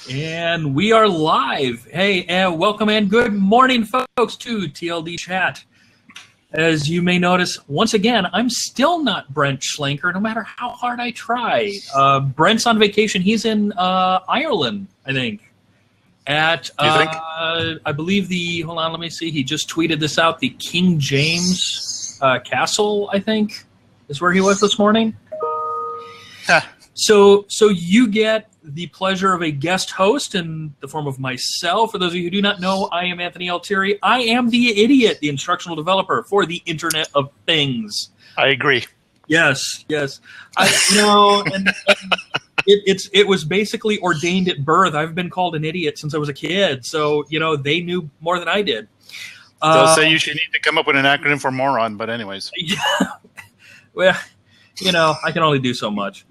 And we are live. Hey, welcome and good morning, folks, to TLDChat. As you may notice, once again, I'm still not Brent Schlenker, no matter how hard I try. Brent's on vacation. He's in Ireland, I think. At, I believe hold on, let me see. He just tweeted this out. The King James Castle, I think, is where he was this morning. Huh. So you get the pleasure of a guest host in the form of myself. For those of you who do not know, I am Anthony Altieri. I am the idiot, the instructional developer for the Internet of Things. I agree. Yes. And it was basically ordained at birth. I've been called an idiot since I was a kid. So, they knew more than I did. They'll say you should need to come up with an acronym for moron, but anyways. Yeah. Well, I can only do so much.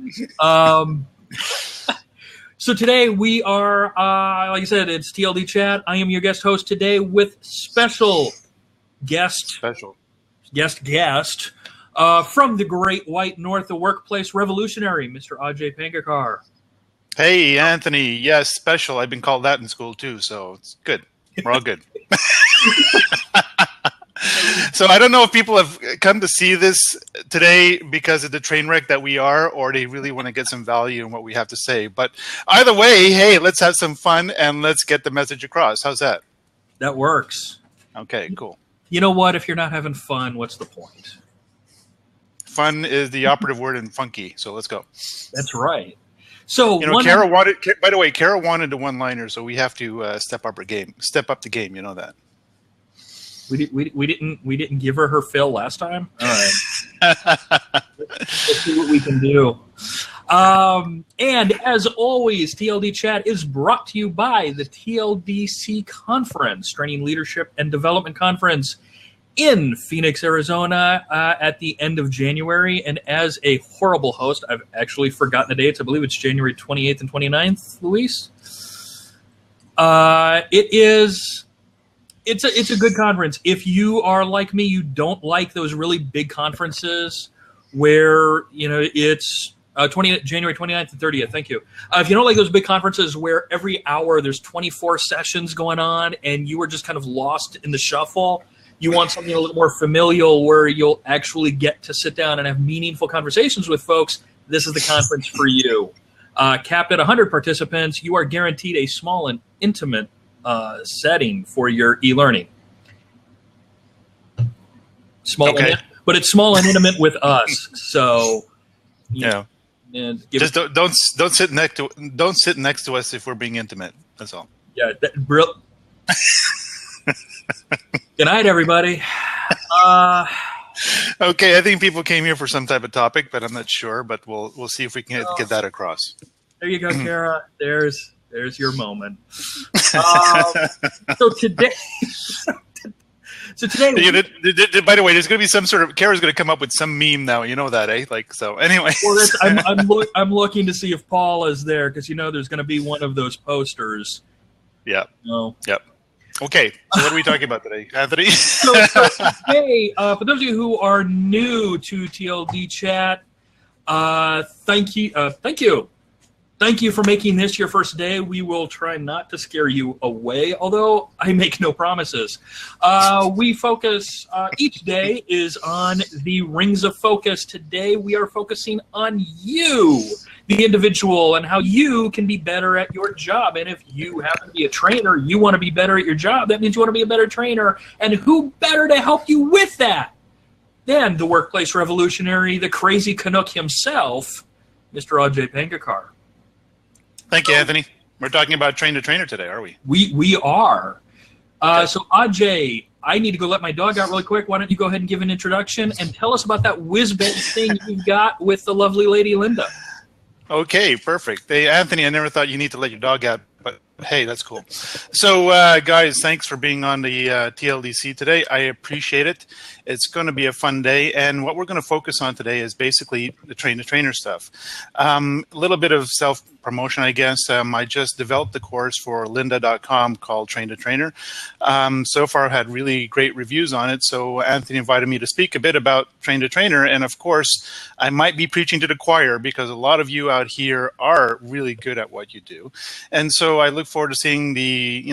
So today we are, like I said, it's TLD Chat. I am your guest host today with special guest from the Great White North, the workplace revolutionary, Mr. Ajay Pangarkar. Hey, Anthony. Yes, special. I've been called that in school too, so it's good. We're all good. So I don't know if people have come to see this today because of the train wreck that we are, or they really want to get some value in what we have to say. But either way, hey, let's have some fun and let's get the message across. How's that? That works. Okay, cool. You know what? If you're not having fun, what's the point? Fun is the operative word in funky, so let's go. That's right. So Kara wanted. By the way, Kara wanted the one-liner, so we have to step up the game. You know that. We didn't give her fill last time. All right, let's see what we can do. And as always, TLD Chat is brought to you by the TLDC Conference, Training Leadership and Development Conference in Phoenix, Arizona, at the end of January. And as a horrible host, I've actually forgotten the dates. I believe it's January 28th and 29th, Luis. It's a good conference. If you are like me, you don't like those really big conferences where, it's January 29th and 30th. Thank you. If you don't like those big conferences where every hour there's 24 sessions going on and you are just kind of lost in the shuffle, you want something a little more familial where you'll actually get to sit down and have meaningful conversations with folks, this is the conference for you. Capped at 100 participants, you are guaranteed a small and intimate setting for your e-learning. But it's small and intimate with us. So yeah, just don't sit next to us if we're being intimate. That's all. Yeah. Good night, everybody. Okay, I think people came here for some type of topic, but I'm not sure. But we'll see if we can get that across. There you go, Kara. There's your moment. So today, by the way, there's going to be some sort of Kara's going to come up with some meme now. You know that, eh? So anyway, well, I'm looking to see if Paul is there because there's going to be one of those posters. Yeah. Yep. Okay. So what are we talking about today, Anthony? So today, for those of you who are new to TLD Chat, thank you. Thank you for making this your first day. We will try not to scare you away, although I make no promises. We focus, each day is on the rings of focus. Today we are focusing on you, the individual, and how you can be better at your job. And if you happen to be a trainer, you want to be better at your job, that means you want to be a better trainer. And who better to help you with that than the workplace revolutionary, the crazy Canuck himself, Mr. Ajay Pangarkar. Thank you, Anthony. We're talking about train to trainer today, are we? We are. Okay. So, Ajay, I need to go let my dog out really quick. Why don't you go ahead and give an introduction and tell us about that whiz-bang thing you've got with the lovely lady Linda. Okay, perfect. Hey, Anthony, I never thought you need to let your dog out, but Hey, that's cool. So, guys, thanks for being on the TLDC today. I appreciate it. It's going to be a fun day. And what we're going to focus on today is basically the train-to-trainer stuff. A little bit of self-promotion, I guess. I just developed the course for lynda.com called Train to Trainer. So far, I've had really great reviews on it. So Anthony invited me to speak a bit about Train to Trainer. And of course, I might be preaching to the choir because a lot of you out here are really good at what you do. And so I look forward to seeing the,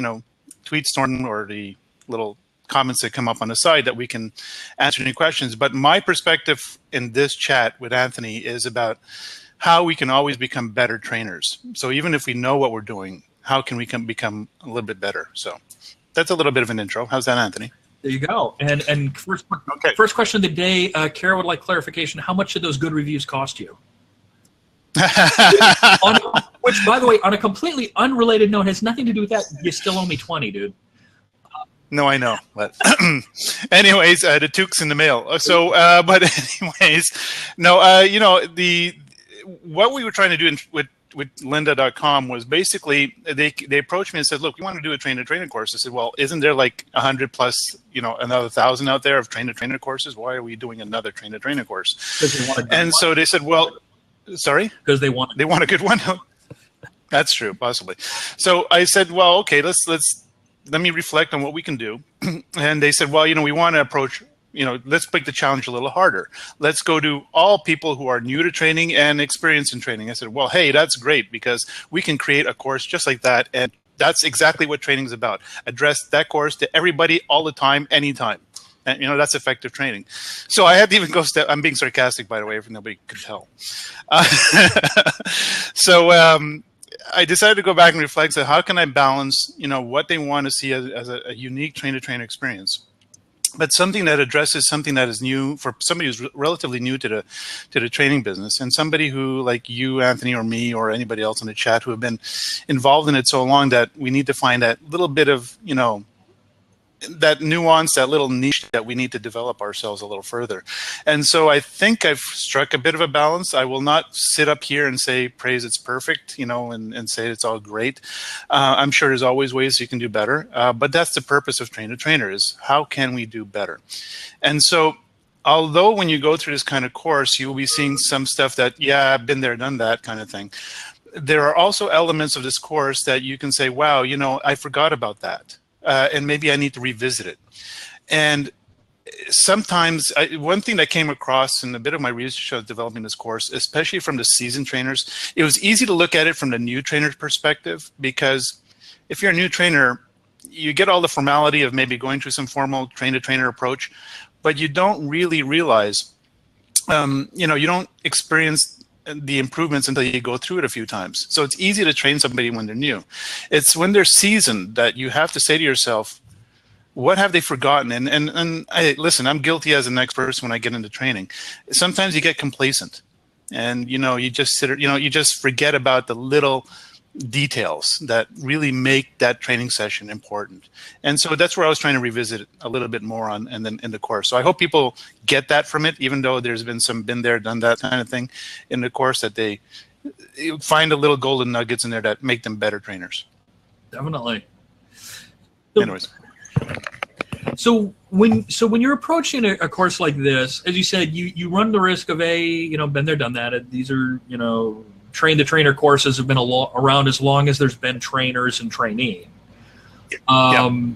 tweet storm or the little comments that come up on the side that we can answer any questions. But my perspective in this chat with Anthony is about how we can always become better trainers. So even if we know what we're doing, how can we become a little bit better? So that's a little bit of an intro. How's that, Anthony? There you go. And first question of the day, Kara would like clarification. How much did those good reviews cost you? Which, by the way, on a completely unrelated note, has nothing to do with that. You still owe me 20, dude. No, I know. But anyways, the toque's in the mail. So, but anyways, no, what we were trying to do with lynda.com was basically they approached me and said, look, we want to do a train-to-trainer course. I said, well, isn't there like 100 plus, another 1,000 out there of train-to-trainer courses? Why are we doing another train-to-trainer course? And so they said, well, sorry? Because they want a good one. That's true, possibly. So I said, well, okay, let me reflect on what we can do. And they said, well, we want to approach, let's make the challenge a little harder. Let's go to all people who are new to training and experienced in training. I said, well, hey, that's great because we can create a course just like that. And that's exactly what training is about. Address that course to everybody all the time, anytime. And, that's effective training. So I had to even go step. I'm being sarcastic, by the way, if nobody could tell. I decided to go back and reflect. So how can I balance, what they want to see as a unique train-to-trainer experience, but something that addresses something that is new for somebody who's relatively new to the training business, and somebody who, like you, Anthony, or me, or anybody else in the chat who have been involved in it so long that we need to find that little bit of, that nuance, that little niche that we need to develop ourselves a little further. And so I think I've struck a bit of a balance. I will not sit up here and say, praise it's perfect, and say it's all great. I'm sure there's always ways you can do better. But that's the purpose of Train to Trainer, is how can we do better? And so although when you go through this kind of course, you will be seeing some stuff that, yeah, I've been there, done that kind of thing. There are also elements of this course that you can say, wow, I forgot about that. And maybe I need to revisit it. And sometimes one thing that came across in a bit of my research of developing this course, especially from the seasoned trainers, it was easy to look at it from the new trainer's perspective, because if you're a new trainer, you get all the formality of maybe going through some formal train-to-trainer approach, but you don't really realize, you don't experience the improvements until you go through it a few times. So it's easy to train somebody when they're new. It's when they're seasoned that you have to say to yourself, what have they forgotten? And listen, I'm guilty as an next person when I get into training. Sometimes you get complacent and, you just you just forget about the little details that really make that training session important. And so that's where I was trying to revisit a little bit more on and then in the course. So I hope people get that from it, even though there's been some been there, done that kind of thing in the course, that they find a little golden nuggets in there that make them better trainers. Definitely. Anyways. So when you're approaching a course like this, as you said, you run the risk of been there, done that. These are, train-to-trainer courses have been around as long as there's been trainers and trainee. And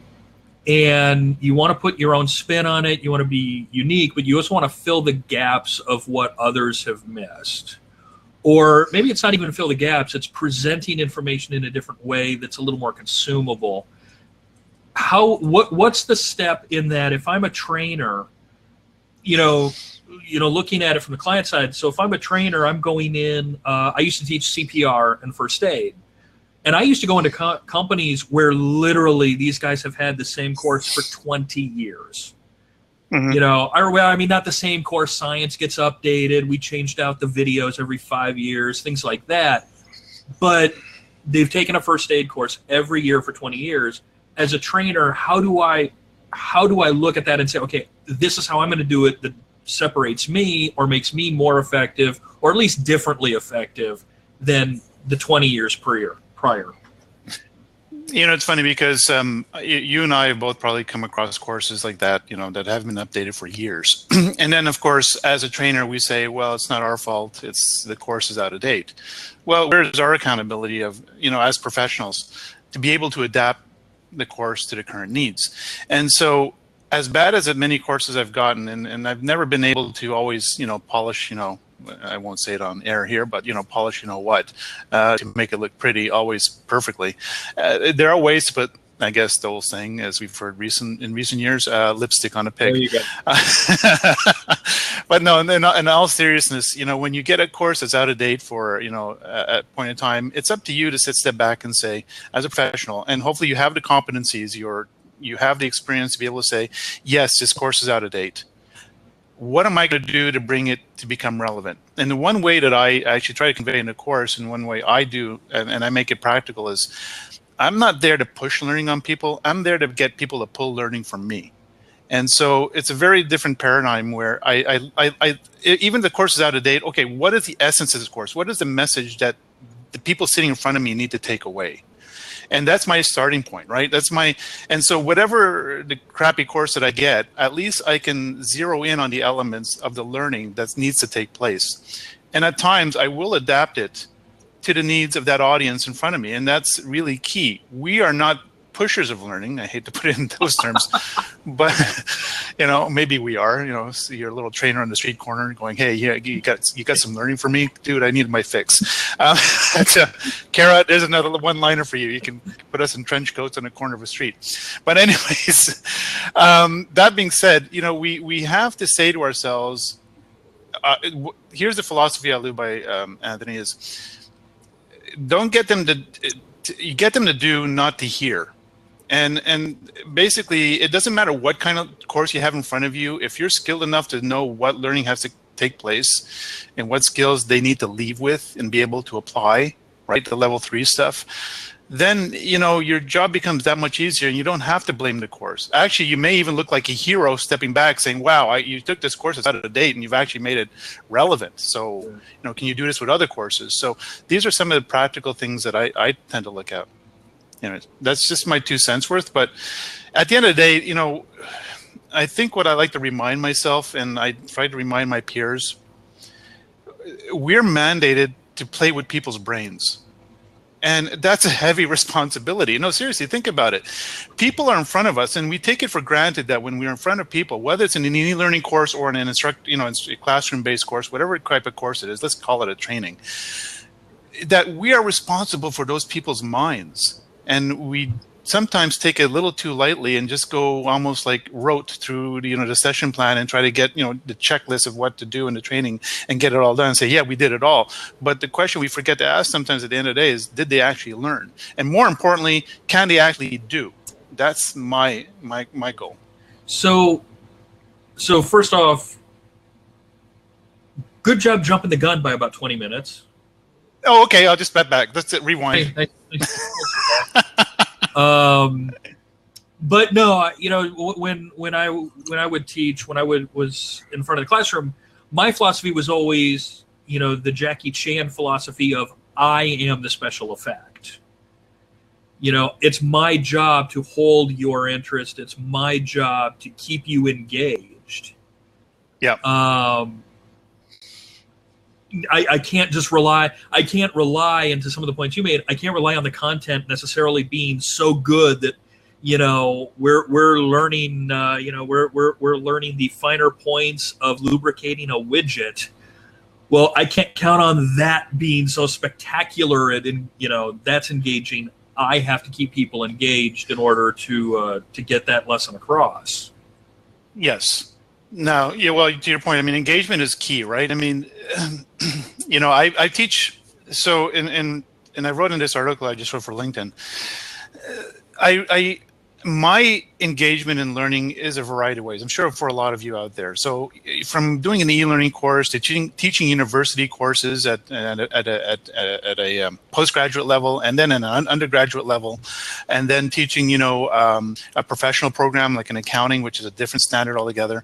you want to put your own spin on it. You want to be unique, but you also want to fill the gaps of what others have missed. Or maybe it's not even fill the gaps. It's presenting information in a different way that's a little more consumable. What's the step in that? If I'm a trainer, looking at it from the client side. So if I'm a trainer, I'm going in, I used to teach CPR and first aid. And I used to go into companies where literally these guys have had the same course for 20 years. Mm-hmm. Not the same course. Science gets updated. We changed out the videos every 5 years, things like that. But they've taken a first aid course every year for 20 years. As a trainer, how do I look at that and say, okay, this is how I'm going to do it that separates me or makes me more effective, or at least differently effective than the 20 years prior? It's funny because you and I have both probably come across courses like that, that haven't been updated for years. And then, of course, as a trainer, we say, well, it's not our fault. It's the course is out of date. Well, where's our accountability of, as professionals to be able to adapt the course to the current needs? And so as bad as many courses I've gotten, and I've never been able to always, polish, I won't say it on air here, but polish, to make it look pretty, always perfectly. There are ways to put, I guess, the old saying, as we've heard in recent years, lipstick on a pig. There you go. But no, in all seriousness, when you get a course that's out of date for a point in time, it's up to you to step back and say, as a professional, and hopefully you have the competencies, you have the experience to be able to say, yes, this course is out of date. What am I going to do to bring it to become relevant? And the one way that I actually try to convey in the course, and one way I do, and I make it practical, is I'm not there to push learning on people. I'm there to get people to pull learning from me. And so it's a very different paradigm where I even if the course is out of date, okay, what is the essence of this course? What is the message that the people sitting in front of me need to take away? And that's my starting point, right? And so whatever the crappy course that I get, at least I can zero in on the elements of the learning that needs to take place. And at times I will adapt it to the needs of that audience in front of me. And that's really key. We are not pushers of learning. I hate to put it in those terms, but maybe we are. So you're a little trainer on the street corner going, "Hey, yeah, you got some learning for me, dude. I need my fix." Kara, there's another one-liner for you. You can put us in trench coats on the corner of a street. But anyways, that being said, we have to say to ourselves, here's the philosophy I live by, Anthony, is don't get them you get them to do, not to hear. And basically, it doesn't matter what kind of course you have in front of you. If you're skilled enough to know what learning has to take place and what skills they need to leave with and be able to apply, right, the level 3 stuff, then, your job becomes that much easier and you don't have to blame the course. Actually, you may even look like a hero stepping back saying, wow, you took this course that's out of date and you've actually made it relevant. So, can you do this with other courses? So these are some of the practical things that I tend to look at. That's just my 2 cents worth. But at the end of the day, I think what I like to remind myself, and I try to remind my peers, we're mandated to play with people's brains. And that's a heavy responsibility. No, seriously, think about it. People are in front of us, and we take it for granted that when we're in front of people, whether it's in an e-learning course or in a classroom-based course, whatever type of course it is, let's call it a training, that we are responsible for those people's minds. And we sometimes take it a little too lightly and just go almost like rote through the session plan and try to get the checklist of what to do in the training and get it all done and say, yeah, we did it all. But the question we forget to ask sometimes at the end of the day is, did they actually learn? And more importantly, can they actually do? That's my goal. So first off, good job jumping the gun by about 20 minutes. Oh, okay. I'll just step back. Let's rewind. But no, when I would teach, when I was in front of the classroom, my philosophy was always, the Jackie Chan philosophy of I am the special effect. It's my job to hold your interest. It's my job to keep you engaged. Yeah. I can't just rely. I can't rely into some of the points you made. I can't rely on the content necessarily being so good that we're learning. We're learning the finer points of lubricating a widget. Well, I can't count on that being so spectacular and that's engaging. I have to keep people engaged in order to get that lesson across. Yes. No, yeah. Well, to your point, engagement is key, right? I teach. So, and I wrote in this article I just wrote for LinkedIn. My engagement in learning is a variety of ways. I'm sure for a lot of you out there. So, from doing an e-learning course to teaching university courses at a postgraduate level, and then at an undergraduate level, and then teaching a professional program like an accounting, which is a different standard altogether.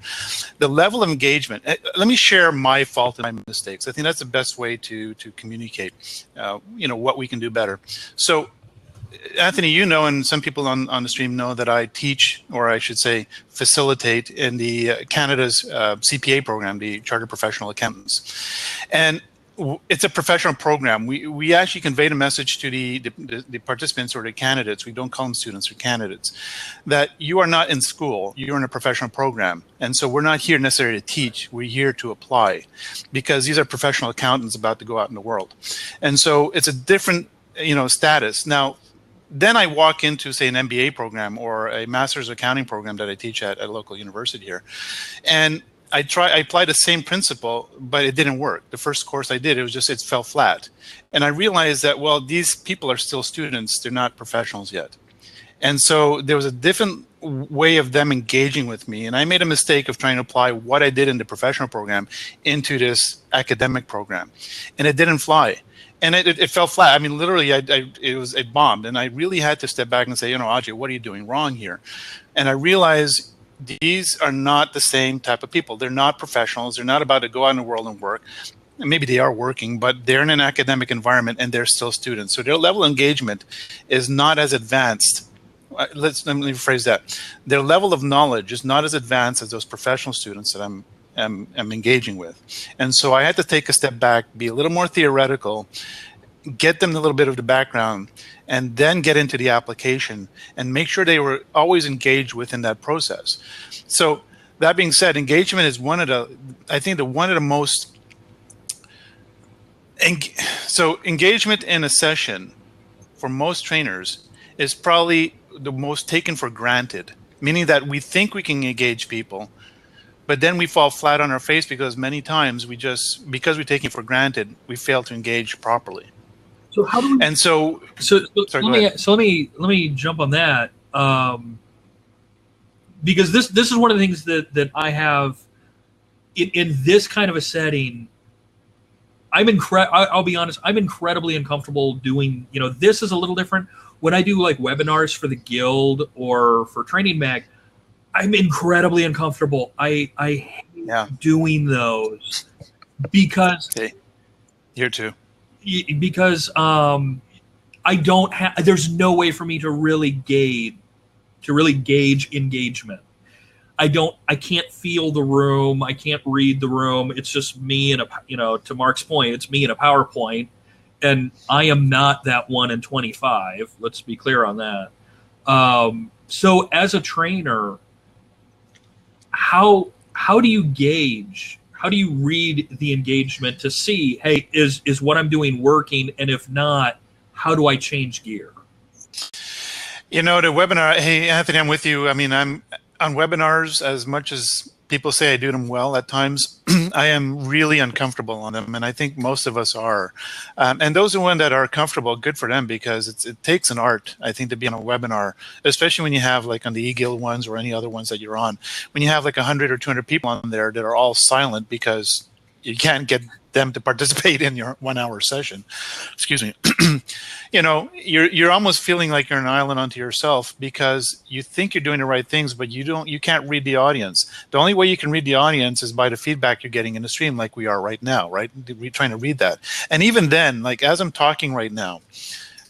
The level of engagement. Let me share my fault and my mistakes. I think that's the best way to communicate. What we can do better. So, Anthony, you know, and some people on the stream know that I teach, or I should say facilitate, in the Canada's CPA program, the Chartered Professional Accountants. And it's a professional program. We actually convey the message to the participants or the candidates. We don't call them students or candidates, that you are not in school. You're in a professional program. And so we're not here necessarily to teach. We're here to apply, because these are professional accountants about to go out in the world. And so it's a different, status. Now, then I walk into, say, an MBA program or a master's accounting program that I teach at a local university here. And I applied the same principle, but it didn't work. The first course I did, it fell flat. And I realized that, well, these people are still students. They're not professionals yet. And so there was a different way of them engaging with me. And I made a mistake of trying to apply what I did in the professional program into this academic program. And it didn't fly. And it fell flat. I mean, literally, it bombed. And I really had to step back and say, Ajay, what are you doing wrong here? And I realized these are not the same type of people. They're not professionals. They're not about to go out in the world and work. And maybe they are working, but they're in an academic environment and they're still students. So their level of engagement is not as advanced. Let me rephrase that. Their level of knowledge is not as advanced as those professional students that I'm engaging with. And so I had to take a step back, be a little more theoretical, get them a little bit of the background, and then get into the application and make sure they were always engaged within that process. So that being said, engagement is one of the most, so engagement in a session for most trainers is probably the most taken for granted, meaning that we think we can engage people, but then we fall flat on our face because many times because we're taking it for granted, we fail to engage properly. So how do we? And so let me jump on that, because this is one of the things that I have in this kind of a setting. I'll be honest. I'm incredibly uncomfortable doing. This is a little different. When I do like webinars for the Guild or for Training Mag, I'm incredibly uncomfortable. I hate doing those because here too. Because I don't have. There's no way for me to really gauge engagement. I can't feel the room. I can't read the room. It's just me and to Mark's point, it's me and a PowerPoint, and I am not that 1 in 25. Let's be clear on that. So as a trainer, how do you gauge? How do you read the engagement to see, hey, is what I'm doing working? And if not, how do I change gear? The webinar, hey, Anthony, I'm with you. I mean, I'm on webinars, as much as people say I do them well at times, I am really uncomfortable on them. And I think most of us are. And those are that are comfortable, good for them, because it takes an art, I think, to be on a webinar, especially when you have like on the e-Guild ones or any other ones that you're on, when you have like 100 or 200 people on there that are all silent because you can't get them to participate in your 1 hour session. Excuse me. You're almost feeling like you're an island unto yourself because you think you're doing the right things, but you can't read the audience. The only way you can read the audience is by the feedback you're getting in the stream, like we are right now, right? We're trying to read that. And even then, like as I'm talking right now,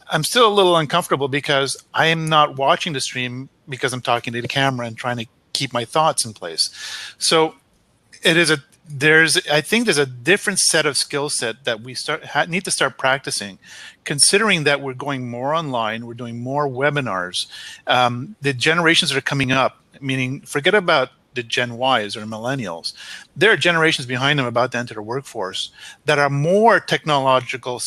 I'm still a little uncomfortable because I am not watching the stream because I'm talking to the camera and trying to keep my thoughts in place. So I think there's a different set of skill set that we need to start practicing, considering that we're going more online, we're doing more webinars. The generations that are coming up, meaning forget about the Gen Ys or millennials. There are generations behind them about to enter the workforce that are more technological,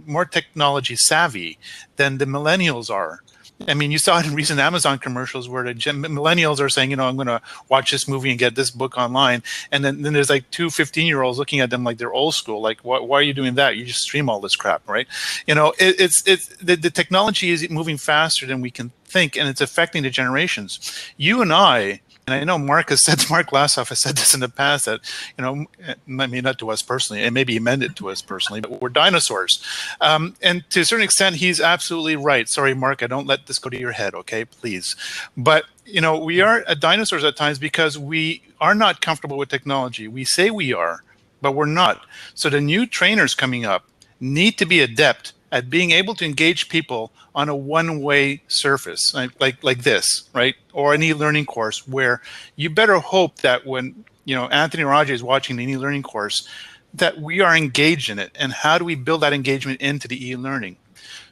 more technology savvy than the millennials are. I mean, you saw it in recent Amazon commercials where the millennials are saying, I'm going to watch this movie and get this book online. And then there's like two 15-year-olds looking at them like they're old school. Like, why are you doing that? You just stream all this crap, right? The technology is moving faster than we can think, and it's affecting the generations. You and I know Mark Lassoff has said this in the past that, I mean, not to us personally, and maybe he meant it to us personally, but we're dinosaurs. And to a certain extent, he's absolutely right. Sorry, Mark, I don't let this go to your head, okay, please. But, we are dinosaurs at times because we are not comfortable with technology. We say we are, but we're not. So the new trainers coming up need to be adept at being able to engage people on a one-way surface, like this, right? Or an e-learning course, where you better hope that when Anthony or Ajay is watching the e-learning course, that we are engaged in it. And how do we build that engagement into the e-learning?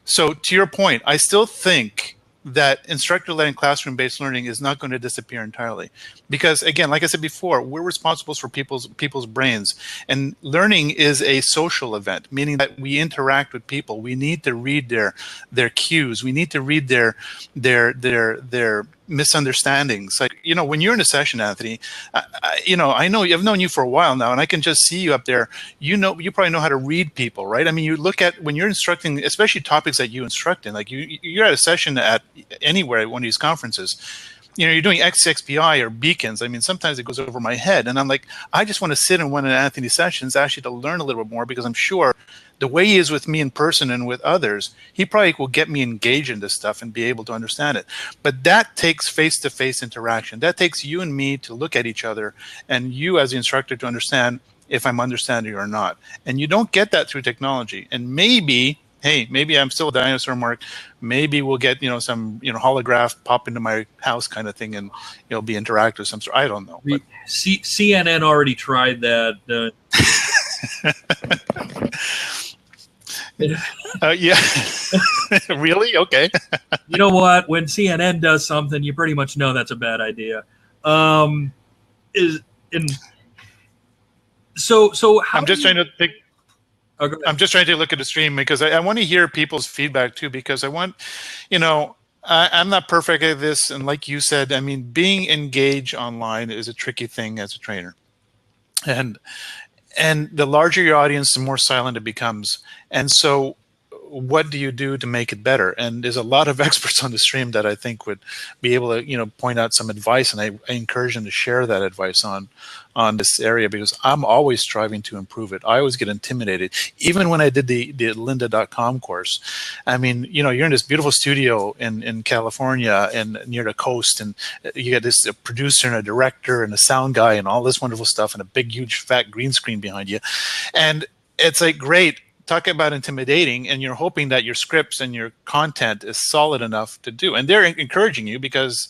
So to your point, I still think that instructor-led and classroom-based learning is not going to disappear entirely, because again, like I said before, we're responsible for people's brains, and learning is a social event, meaning that we interact with people. We need to read their cues. We need to read their misunderstandings. Like, when you're in a session, Anthony, I know I've known you for a while now, and I can just see you up there. You probably know how to read people, right? I mean, you look at when you're instructing, especially topics that you instruct in. Like you're at a session at anywhere at one of these conferences. You're doing XXPI or beacons. I mean, sometimes it goes over my head, and I'm like, I just want to sit in one of Anthony's sessions actually to learn a little bit more, because I'm sure the way he is with me in person and with others, he probably will get me engaged in this stuff and be able to understand it. But that takes face-to-face interaction. That takes you and me to look at each other, and you as the instructor to understand if I'm understanding or not. And you don't get that through technology. And maybe I'm still a dinosaur, Mark. Maybe we'll get, some, holograph pop into my house kind of thing, and it'll be interactive of some sort. I don't know. But. CNN already tried that. Yeah. Really? Okay. You know what? When CNN does something, you pretty much know that's a bad idea. So how I'm just trying to think. I'm just trying to look at the stream, because I want to hear people's feedback too, because I want, I'm not perfect at this. And like you said, I mean, being engaged online is a tricky thing as a trainer. And the larger your audience, the more silent it becomes. And so what do you do to make it better? And there's a lot of experts on the stream that I think would be able to, point out some advice. And I encourage them to share that advice on this area, because I'm always striving to improve it. I always get intimidated. Even when I did the lynda.com course, I mean, you're in this beautiful studio in California and near the coast, and you got this producer and a director and a sound guy and all this wonderful stuff, and a big, huge, fat green screen behind you. And it's like, great. Talk about intimidating, and you're hoping that your scripts and your content is solid enough to do. And they're encouraging you, because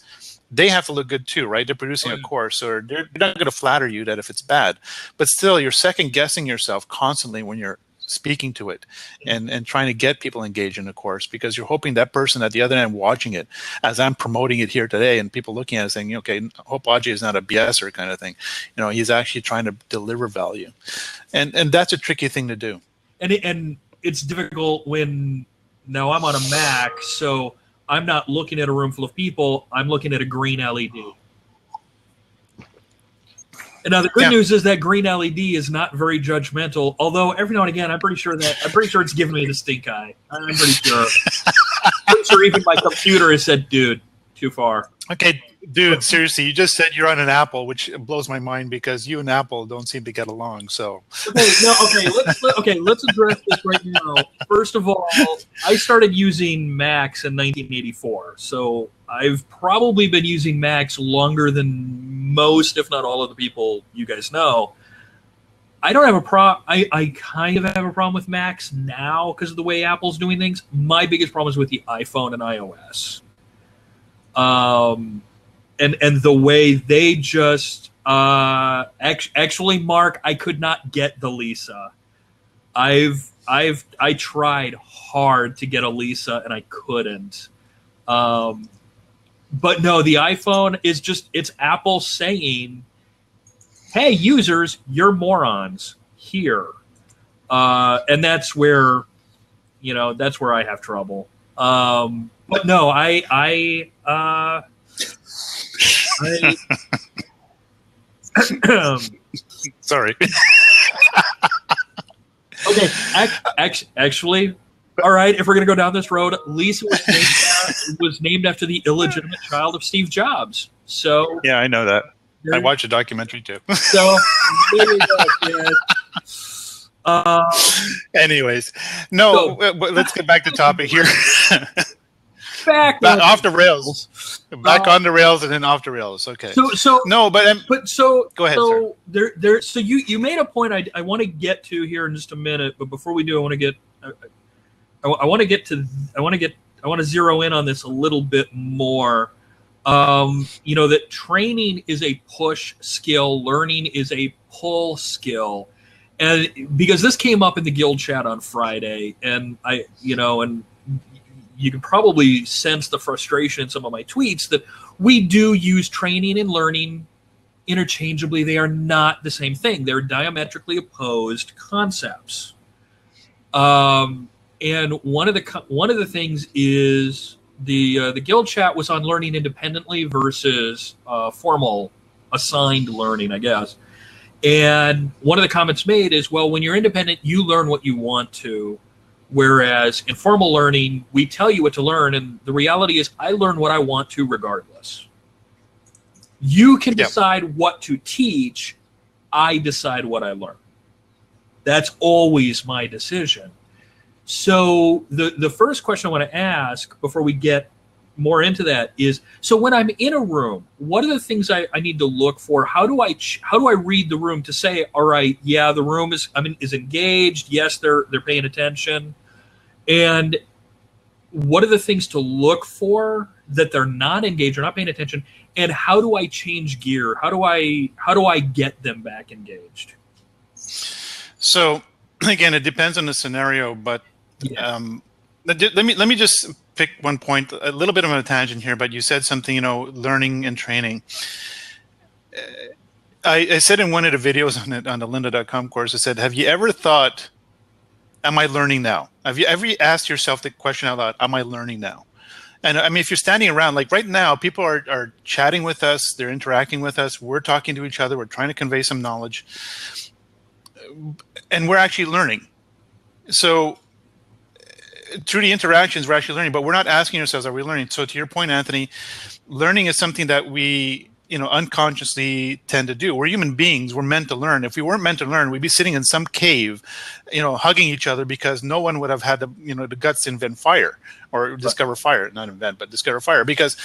they have to look good too, right? They're producing a course, or they're not going to flatter you that if it's bad. But still, you're second guessing yourself constantly when you're speaking to it and trying to get people engaged in the course, because you're hoping that person at the other end watching it, as I'm promoting it here today, and people looking at it saying, okay, I hope Ajay is not a BSer kind of thing. He's actually trying to deliver value. And that's a tricky thing to do. And it's difficult when now I'm on a Mac, so I'm not looking at a room full of people. I'm looking at a green LED. And now the good news is that green LED is not very judgmental. Although every now and again, I'm pretty sure it's giving me the stink eye. I'm pretty sure. I'm sure even my computer has said, "Dude, too far." Okay, dude, seriously, you just said you're on an Apple, which blows my mind, because you and Apple don't seem to get along. So let's address this right now. First of all, I started using Macs in 1984, so I've probably been using Macs longer than most, if not all, of the people you guys know. I don't have a problem. I kind of have a problem with Macs now because of the way Apple's doing things. My biggest problem is with the iPhone and iOS. And the way they just actually, Mark, I could not get the Lisa. I tried hard to get a Lisa and I couldn't. But no, the iPhone is it's Apple saying, "Hey, users, you're morons here," and that's where I have trouble. But no, sorry. Okay, actually, all right. If we're gonna go down this road, Lisa was named after the illegitimate child of Steve Jobs. So yeah, I know that. I watched a documentary too. So there you go, kid. Anyways, let's get back to topic here. Back off the rails, back on the rails, and then off the rails. Okay. So no, but go ahead. So sir. So you made a point I want to get to here in just a minute, but before we do, I I want to zero in on this a little bit more. That training is a push skill, learning is a pull skill. And because this came up in the guild chat on Friday, and and you can probably sense the frustration in some of my tweets that we do use training and learning interchangeably. They are not the same thing. They're diametrically opposed concepts. And one of the things is the guild chat was on learning independently versus formal assigned learning, I guess. And one of the comments made is, well, when you're independent, you learn what you want to, whereas in formal learning, we tell you what to learn, and the reality is I learn what I want to regardless. You can decide what to teach. I decide what I learn. That's always my decision. So the first question I want to ask before we get more into that is, so when I'm in a room, what are the things I need to look for? How do I read the room to say, all right, yeah, the room is engaged. Yes, they're paying attention. And what are the things to look for that they're not engaged or not paying attention? And how do I change gear? How do I get them back engaged? So again, it depends on the scenario, but let me just pick one point, a little bit of a tangent here, but you said something, learning and training. I said in one of the videos on the lynda.com course, I said, have you ever thought, am I learning now? Have you ever asked yourself the question out loud, am I learning now? And I mean, if you're standing around, like right now, people are chatting with us, they're interacting with us, we're talking to each other, we're trying to convey some knowledge, and we're actually learning. So through the interactions, we're actually learning, but we're not asking ourselves, are we learning? So to your point, Anthony, learning is something that we, unconsciously tend to do. We're human beings. We're meant to learn. If we weren't meant to learn, we'd be sitting in some cave, hugging each other, because no one would have had the guts to invent fire or discover fire, not invent, but discover fire, because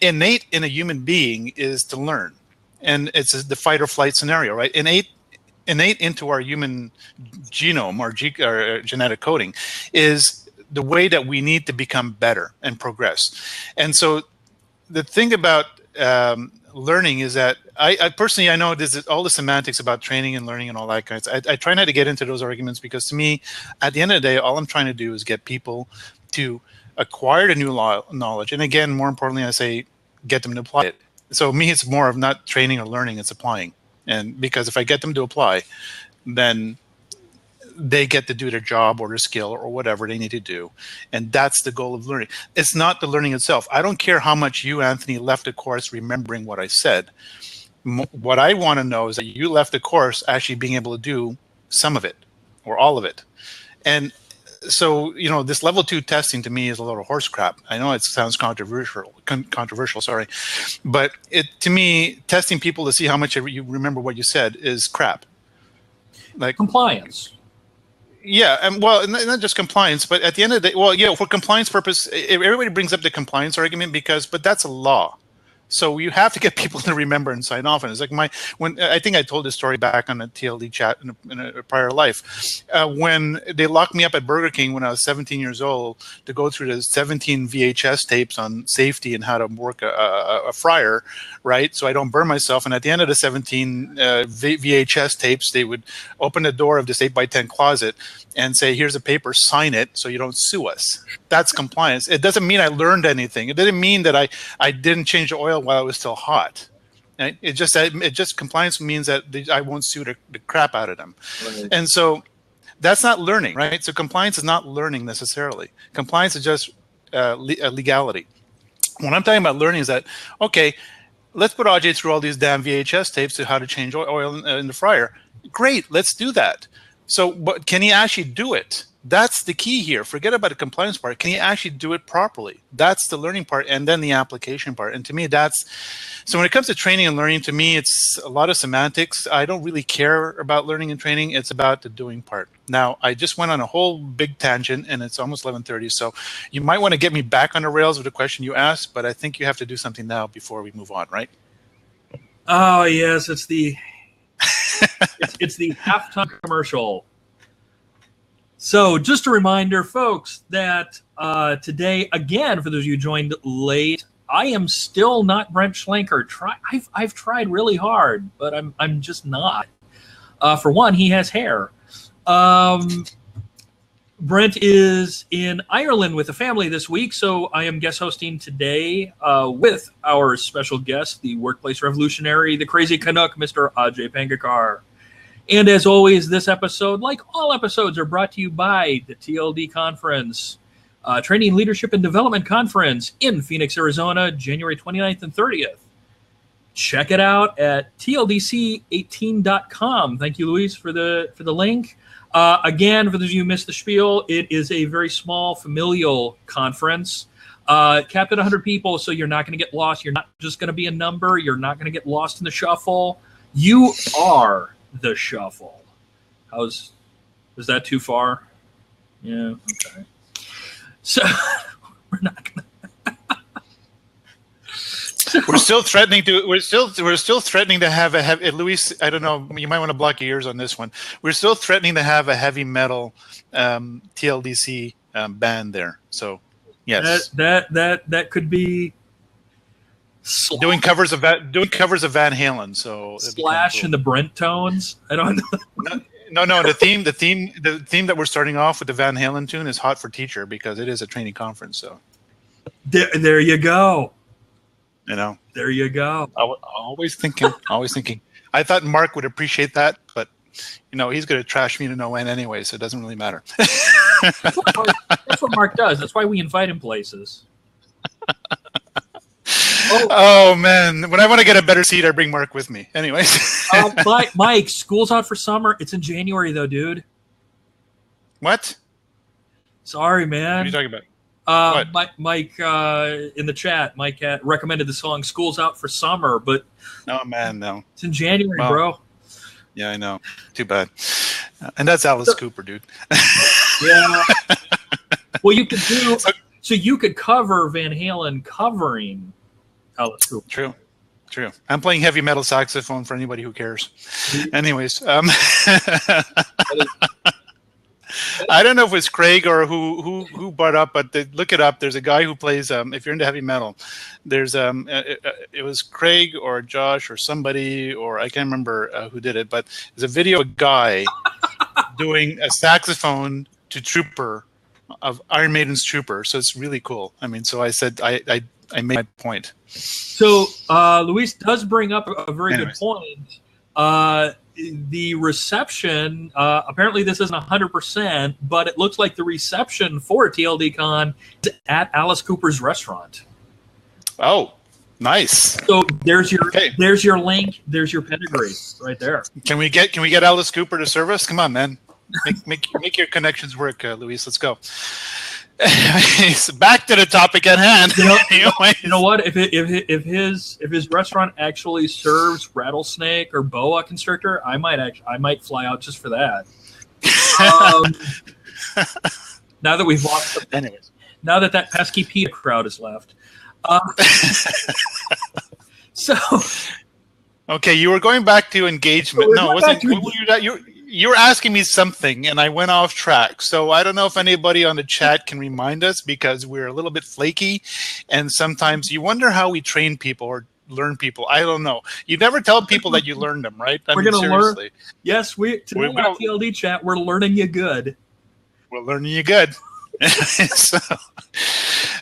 innate in a human being is to learn. And it's the fight or flight scenario, right? Innate into our human genome, our genetic coding, is the way that we need to become better and progress. And so the thing about learning is that I personally, I know this is all the semantics about training and learning and all that kinds. I try not to get into those arguments, because to me, at the end of the day, all I'm trying to do is get people to acquire the new knowledge. And again, more importantly, I say get them to apply it. So me, it's more of not training or learning, it's applying. And because if I get them to apply, then they get to do their job or their skill or whatever they need to do. And that's the goal of learning. It's not the learning itself. I don't care how much you, Anthony, left the course remembering what I said. What I want to know is that you left the course actually being able to do some of it or all of it. And so, this level 2 testing to me is a little horse crap. I know it sounds controversial, but to me, testing people to see how much you remember what you said is crap. Like compliance. Yeah, and well, not just compliance, but at the end of the day, well, yeah, for compliance purpose, everybody brings up the compliance argument but that's a law. So you have to get people to remember and sign off. And it's like when I think I told this story back on the TLDChat in a prior life, when they locked me up at Burger King when I was 17 years old to go through the 17 VHS tapes on safety and how to work a fryer, right? So I don't burn myself. And at the end of the 17 VHS tapes, they would open the door of this 8x10 closet and say, here's a paper, sign it so you don't sue us. That's compliance. It doesn't mean I learned anything. It didn't mean that I didn't change the oil while it was still hot. Right? It just compliance means that I won't sue the crap out of them. Right. And so that's not learning, right? So compliance is not learning necessarily. Compliance is just legality. What I'm talking about learning is that, okay, let's put Ajay through all these damn VHS tapes to how to change oil in the fryer. Great, let's do that. So, but can he actually do it? That's the key here. Forget about the compliance part. Can he actually do it properly? That's the learning part, and then the application part. And to me, so when it comes to training and learning, to me, it's a lot of semantics. I don't really care about learning and training. It's about the doing part. Now, I just went on a whole big tangent, and it's almost 11:30. So you might want to get me back on the rails with the question you asked, but I think you have to do something now before we move on, right? Oh, yes. It's the halftime commercial. So just a reminder, folks, that today, again, for those of you who joined late, I am still not Brent Schlenker. I've tried really hard, but I'm just not. For one, he has hair. Brent is in Ireland with the family this week, so I am guest hosting today with our special guest, the workplace revolutionary, the crazy Canuck, Mr. Ajay Pangarkar. And as always, this episode, like all episodes, are brought to you by the TLD Conference, Training, Leadership, and Development Conference in Phoenix, Arizona, January 29th and 30th. Check it out at TLDC18.com. Thank you, Luis, for the link. Again, for those of you who missed the spiel, it is a very small familial conference, capped at 100 people, so you're not going to get lost. You're not just going to be a number. You're not going to get lost in the shuffle. You are the shuffle. Was that too far? Yeah, okay. So we're not going to. We're still threatening to. We're still threatening to have a Luis. I don't know. You might want to block your ears on this one. We're still threatening to have a heavy metal TLDC band there. So yes, that could be doing covers of Van Halen. So Slash cool. In the Brent tones. I don't know. No. The theme that we're starting off with the Van Halen tune is "Hot for Teacher" because it is a training conference. So there you go. You know, there you go. Always thinking. I thought Mark would appreciate that, but he's going to trash me to no end anyway, so it doesn't really matter. That's what Mark does. That's why we invite him places. Oh man, when I want to get a better seat, I bring Mark with me. Anyways, Mike, school's out for summer. It's in January though, dude. What? Sorry, man. What are you talking about? Mike in the chat, Mike recommended the song "School's Out for Summer," but oh man, no, it's in January, bro. Yeah, I know. Too bad. And that's Alice Cooper, dude. Yeah. Well, you could do so. You could cover Van Halen covering Alice Cooper. True. I'm playing heavy metal saxophone for anybody who cares. Anyways, I don't know if it's Craig or who brought up, but look it up. There's a guy who plays. If you're into heavy metal, there's it was Craig or Josh or somebody or I can't remember who did it, but there's a video of a guy doing a saxophone to Trooper of Iron Maiden's Trooper. So it's really cool. I mean, so I said I made my point. So Luis does bring up a very good point. The reception, apparently this isn't 100%, but it looks like the reception for TLDCon is at Alice Cooper's restaurant. Oh, nice. So there's your link, there's your pedigree right there. Can we get Alice Cooper to serve us? Come on, man. Make your connections work, Luis. Let's go. Back to the topic at hand. You know what? If his restaurant actually serves rattlesnake or boa constrictor, I might fly out just for that. Now that we've lost, anyways. Now that pesky PETA crowd is left. So. Okay, you were going back to engagement. No, it wasn't. You were asking me something, and I went off track. So I don't know if anybody on the chat can remind us because we're a little bit flaky, and sometimes you wonder how we train people or learn people. I don't know. You never tell people that you learn them, right? We're going to learn. Yes, today on TLDChat, we're learning you good. We're learning you good.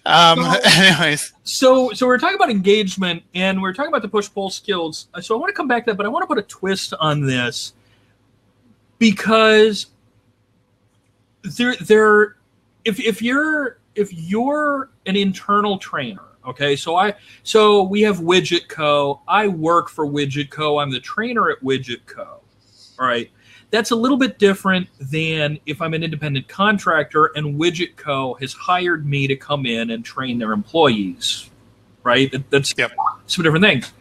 Anyways. So we're talking about engagement, and we're talking about the push-pull skills. So I want to come back to that, but I want to put a twist on this. Because if you're an internal trainer, okay, so we have Widget Co. I work for Widget Co. I'm the trainer at Widget Co. All right, that's a little bit different than if I'm an independent contractor and Widget Co. has hired me to come in and train their employees. Right, that's some different things.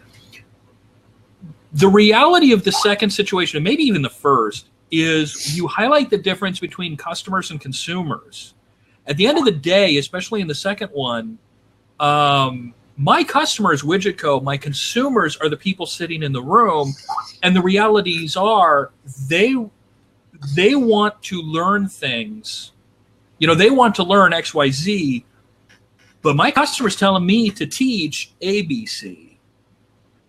The reality of the second situation, and maybe even the first, is you highlight the difference between customers and consumers. At the end of the day, especially in the second one, my customers, Widget Co., my consumers are the people sitting in the room, and the realities are they want to learn things. They want to learn XYZ, but my customer's telling me to teach ABC.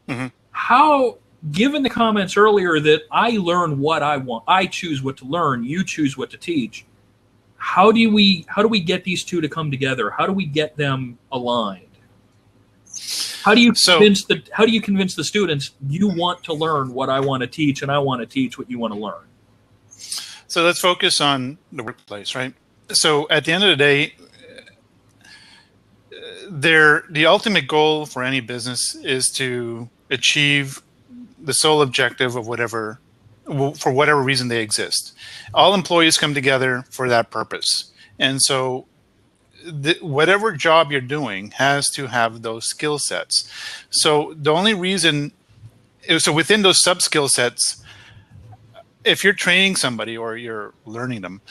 Mm-hmm. How, given the comments earlier that I learn what I want, I choose what to learn, you choose what to teach, how do we get these two to come together? How do we get them aligned? How do you convince the students you want to learn what I want to teach and I want to teach what you want to learn? So let's focus on the workplace, right? So at the end of the day, the ultimate goal for any business is to achieve the sole objective of for whatever reason they exist. All employees come together for that purpose. And so whatever job you're doing has to have those skill sets. So the only reason, so within those sub skill sets, if you're training somebody or you're learning them,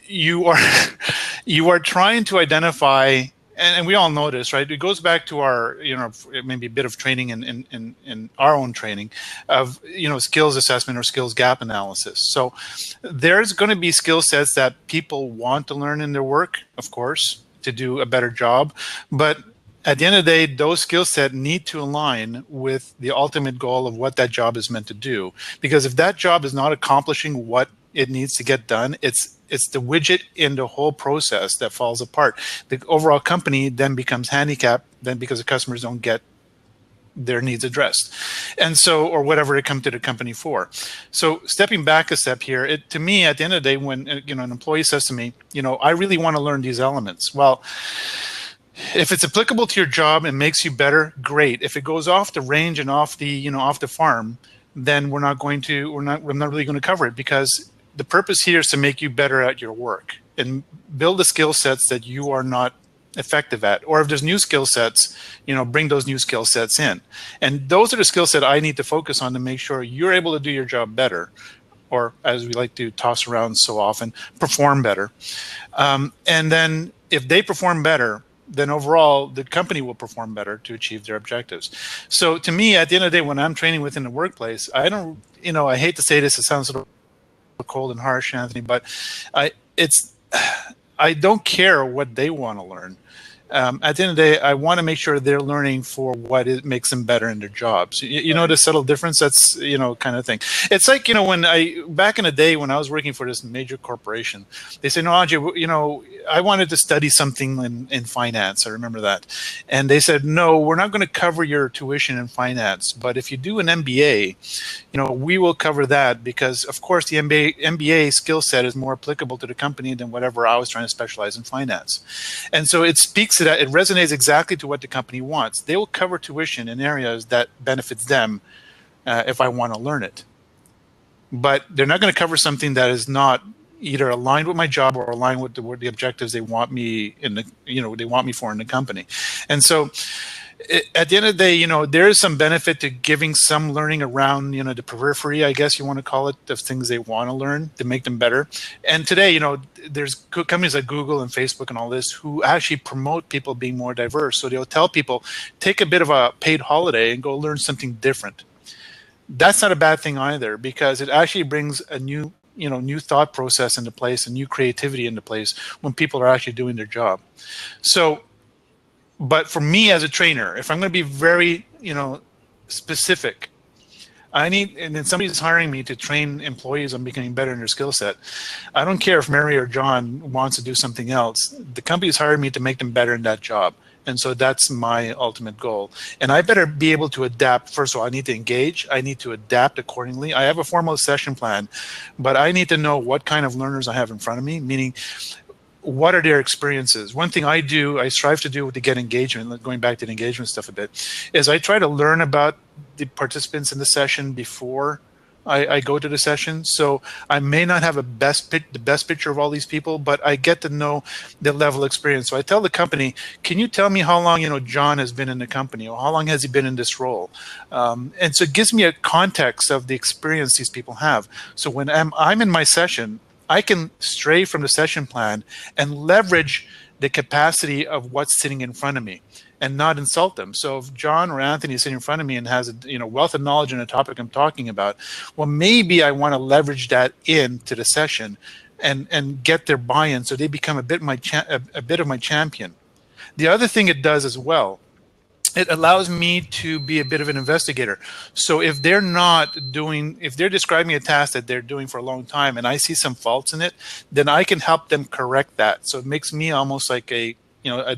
you are trying to identify, and we all know this, right? It goes back to our, maybe a bit of training in our own training of, skills assessment or skills gap analysis. So there's going to be skill sets that people want to learn in their work, of course, to do a better job. But at the end of the day, those skill sets need to align with the ultimate goal of what that job is meant to do. Because if that job is not accomplishing what it needs to get done, it's the widget in the whole process that falls apart. The overall company then becomes handicapped then because the customers don't get their needs addressed, and so, or whatever it come to the company for. So stepping back a step here, to me, at the end of the day, when an employee says to me, I really want to learn these elements. Well, if it's applicable to your job and makes you better, great. If it goes off the range and off the off the farm, then we're not really going to cover it, because the purpose here is to make you better at your work and build the skill sets that you are not effective at. Or if there's new skill sets, bring those new skill sets in. And those are the skill sets I need to focus on to make sure you're able to do your job better, or as we like to toss around so often, perform better. And then if they perform better, then overall the company will perform better to achieve their objectives. So to me, at the end of the day, when I'm training within the workplace, I don't, I hate to say this, it sounds sort of cold and harsh, Anthony, but I don't care what they want to learn. At the end of the day, I want to make sure they're learning for what it makes them better in their jobs. You know, the subtle difference, that's, kind of thing. It's like, when back in the day when I was working for this major corporation, they said, no, Ajay, I wanted to study something in finance. I remember that. And they said, no, we're not going to cover your tuition in finance. But if you do an MBA, we will cover that, because of course the MBA skill set is more applicable to the company than whatever I was trying to specialize in finance. And so it speaks to that. It resonates exactly to what the company wants. They will cover tuition in areas that benefits them if I want to learn it. But they're not going to cover something that is not either aligned with my job or aligned with the objectives they want me for in the company. And so at the end of the day, there is some benefit to giving some learning around, the periphery, I guess you want to call it, of things they want to learn to make them better. And today, there's companies like Google and Facebook and all this who actually promote people being more diverse. So they'll tell people, take a bit of a paid holiday and go learn something different. That's not a bad thing either, because it actually brings a new thought process into place, and new creativity into place when people are actually doing their job. So, but for me as a trainer, if I'm going to be very, specific, and then somebody's hiring me to train employees on becoming better in their skill set, I don't care if Mary or John wants to do something else. The company's hired me to make them better in that job. And so that's my ultimate goal. And I better be able to adapt. First of all, I need to engage. I need to adapt accordingly. I have a formal session plan, but I need to know what kind of learners I have in front of me, meaning what are their experiences. One thing I strive to do to get engagement, going back to the engagement stuff a bit, is I try to learn about the participants in the session before I go to the session. So I may not have the best picture of all these people, but I get to know the level of experience. So I tell the company, can you tell me how long John has been in the company, or how long has he been in this role? And so it gives me a context of the experience these people have. So when I'm in my session, I can stray from the session plan and leverage the capacity of what's sitting in front of me. and not insult them. So if John or Anthony is sitting in front of me and has a wealth of knowledge on a topic I'm talking about, well, maybe I want to leverage that into the session and get their buy-in so they become a bit of my champion. The other thing it does as well, it allows me to be a bit of an investigator. So if they're describing a task that they're doing for a long time and I see some faults in it, then I can help them correct that. So it makes me almost like a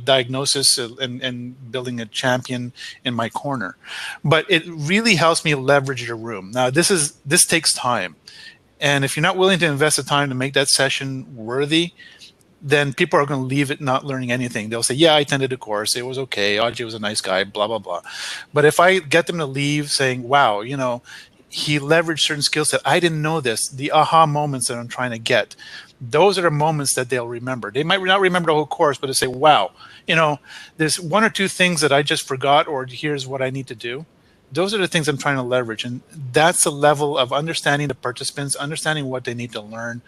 diagnosis and building a champion in my corner. But it really helps me leverage the room. Now, this takes time. And if you're not willing to invest the time to make that session worthy, then people are going to leave it not learning anything. They'll say, yeah, I attended a course. It was okay. Ajay was a nice guy, blah, blah, blah. But if I get them to leave saying, wow, he leveraged certain skills that I didn't know this, the aha moments that I'm trying to get, those are the moments that they'll remember. They might not remember the whole course, but they say, wow, there's one or two things that I just forgot, or here's what I need to do. Those are the things I'm trying to leverage. And that's a level of understanding the participants, understanding what they need to learn,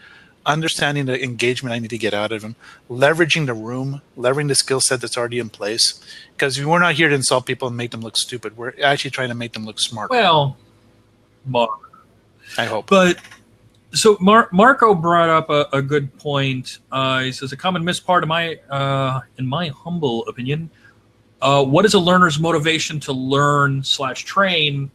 understanding the engagement I need to get out of them, leveraging the room, leveraging the skill set that's already in place. Because we're not here to insult people and make them look stupid. We're actually trying to make them look smart. Well, Mark. I hope. But so Marco brought up a good point. He says, a common missed part of in my humble opinion, what is a learner's motivation to learn/train?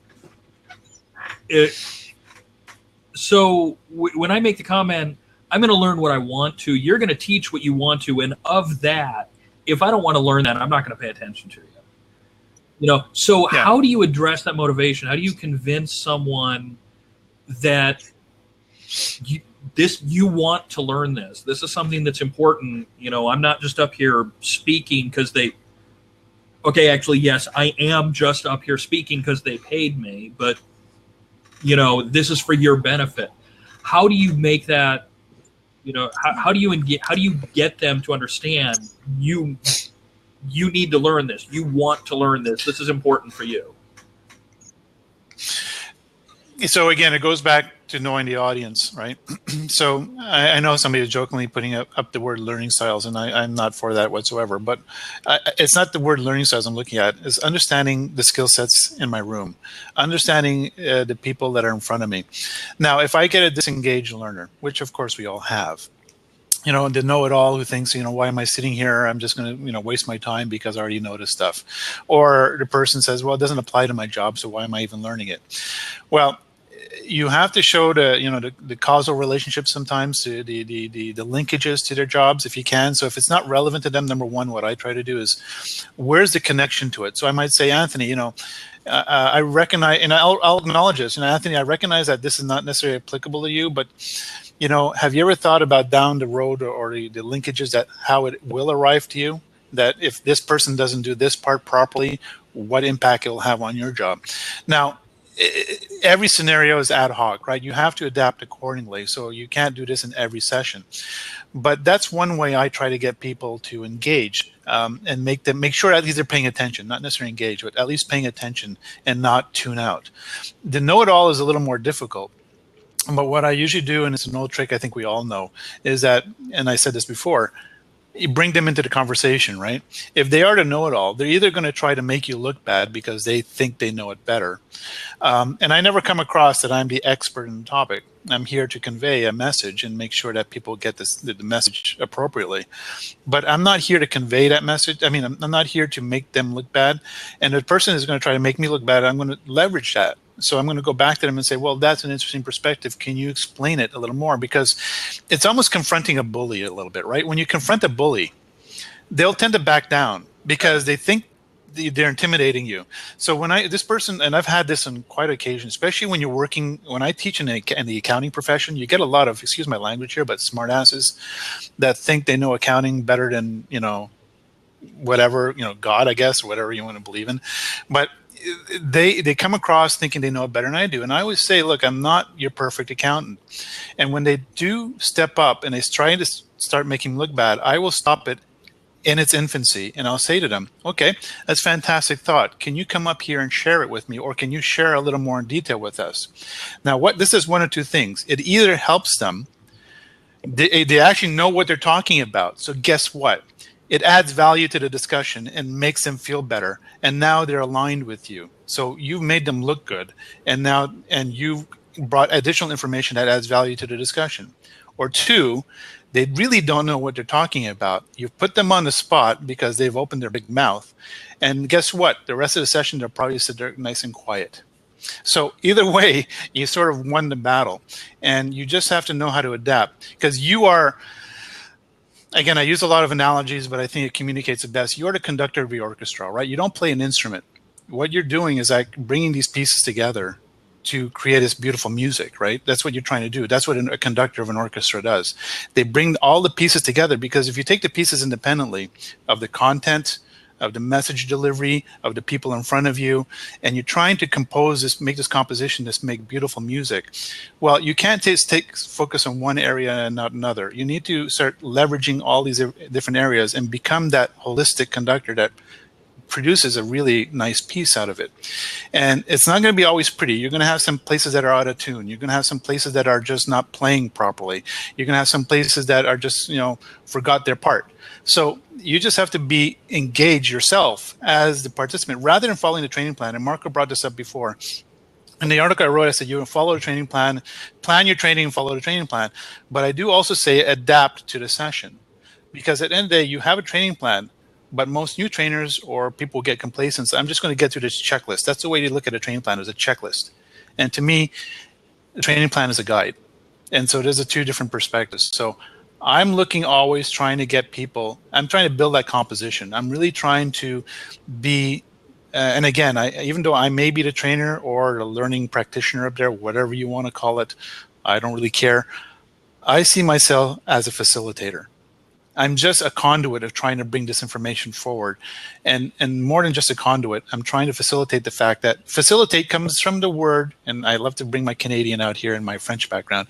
So when I make the comment, I'm going to learn what I want to, you're going to teach what you want to, and of that, if I don't want to learn that, I'm not going to pay attention to you. So yeah. How do you address that motivation? How do you convince someone that you want to learn this? This is something that's important. I'm not just up here speaking because actually, yes, I am just up here speaking because they paid me, but this is for your benefit. How do you make that, how do you get them to understand you need to learn this. You want to learn this. This is important for you. So again, it goes back to knowing the audience, right? So I know somebody is jokingly putting up the word learning styles, and I'm not for that whatsoever. But it's not the word learning styles I'm looking at. It's understanding the skill sets in my room, understanding the people that are in front of me. Now, if I get a disengaged learner, which of course we all have, the know-it-all who thinks, why am I sitting here? I'm just going to, waste my time because I already know this stuff. Or the person says, well, it doesn't apply to my job, so why am I even learning it? Well, you have to show the causal relationship sometimes, the linkages to their jobs if you can. So if it's not relevant to them, number one, what I try to do is, where's the connection to it? So I might say, Anthony, I recognize, and I'll acknowledge this, Anthony, I recognize that this is not necessarily applicable to you, but have you ever thought about down the road or the linkages that how it will arrive to you? That if this person doesn't do this part properly, what impact it will have on your job? Now, every scenario is ad hoc, right? You have to adapt accordingly. So you can't do this in every session. But that's one way I try to get people to engage and make sure at least they're paying attention, not necessarily engage, but at least paying attention and not tune out. The know-it-all is a little more difficult. But what I usually do, and it's an old trick I think we all know, is that, and I said this before, you bring them into the conversation, right? If they are to know it all, they're either going to try to make you look bad because they think they know it better. And I never come across that I'm the expert in the topic. I'm here to convey a message and make sure that people get the message appropriately. But I'm not here to convey that message. I mean, I'm not here to make them look bad. And the person is going to try to make me look bad. I'm going to leverage that. So I'm going to go back to them and say, well, that's an interesting perspective. Can you explain it a little more? Because it's almost confronting a bully a little bit, right? When you confront a bully, they'll tend to back down because they think they're intimidating you. So when this person, and I've had this on quite occasion, especially when you're working, when I teach in the accounting profession, you get a lot of, excuse my language here, but smartasses that think they know accounting better than, whatever, God, I guess, or whatever you want to believe in. But they come across thinking they know it better than I do. And I always say, look, I'm not your perfect accountant. And when they do step up and they try to start making me look bad, I will stop it in its infancy. And I'll say to them, okay, that's fantastic thought. Can you come up here and share it with me? Or can you share a little more in detail with us? Now, this is one or two things. It either helps them, they actually know what they're talking about. So guess what? it adds value to the discussion and makes them feel better. And now they're aligned with you. So you've made them look good. And you've brought additional information that adds value to the discussion. Or two, they really don't know what they're talking about. You've put them on the spot because they've opened their big mouth. And guess what? The rest of the session, they'll probably sit there nice and quiet. So either way, you sort of won the battle. And you just have to know how to adapt, because you are, again, I use a lot of analogies, but I think it communicates it best. You're the conductor of the orchestra, right? You don't play an instrument. What you're doing is like bringing these pieces together to create this beautiful music, right? That's what you're trying to do. That's what a conductor of an orchestra does. They bring all the pieces together, because if you take the pieces independently of the content, of the message delivery, of the people in front of you, and you're trying to compose this, make this composition, this make beautiful music, well, you can't focus on one area and not another. You need to start leveraging all these different areas and become that holistic conductor that produces a really nice piece out of it. And it's not going to be always pretty. You're going to have some places that are out of tune. You're going to have some places that are just not playing properly. You're going to have some places that are just, forgot their part. So you just have to be engaged yourself as the participant rather than following the training plan. And Marco brought this up before. In the article I wrote, I said, you follow the training plan your training, follow the training plan. But I do also say adapt to the session. Because at the end of the day, you have a training plan, but most new trainers or people get complacent. So I'm just going to get through this checklist. That's the way to look at a training plan, as a checklist. And to me, the training plan is a guide. And so there's two different perspectives. So I'm looking, always trying to get people, I'm trying to build that composition. I'm really trying to be, and again, even though I may be the trainer or the learning practitioner up there, whatever you want to call it, I don't really care. I see myself as a facilitator. I'm just a conduit of trying to bring this information forward. And more than just a conduit, I'm trying to facilitate the fact that facilitate comes from the word, and I love to bring my Canadian out here in my French background,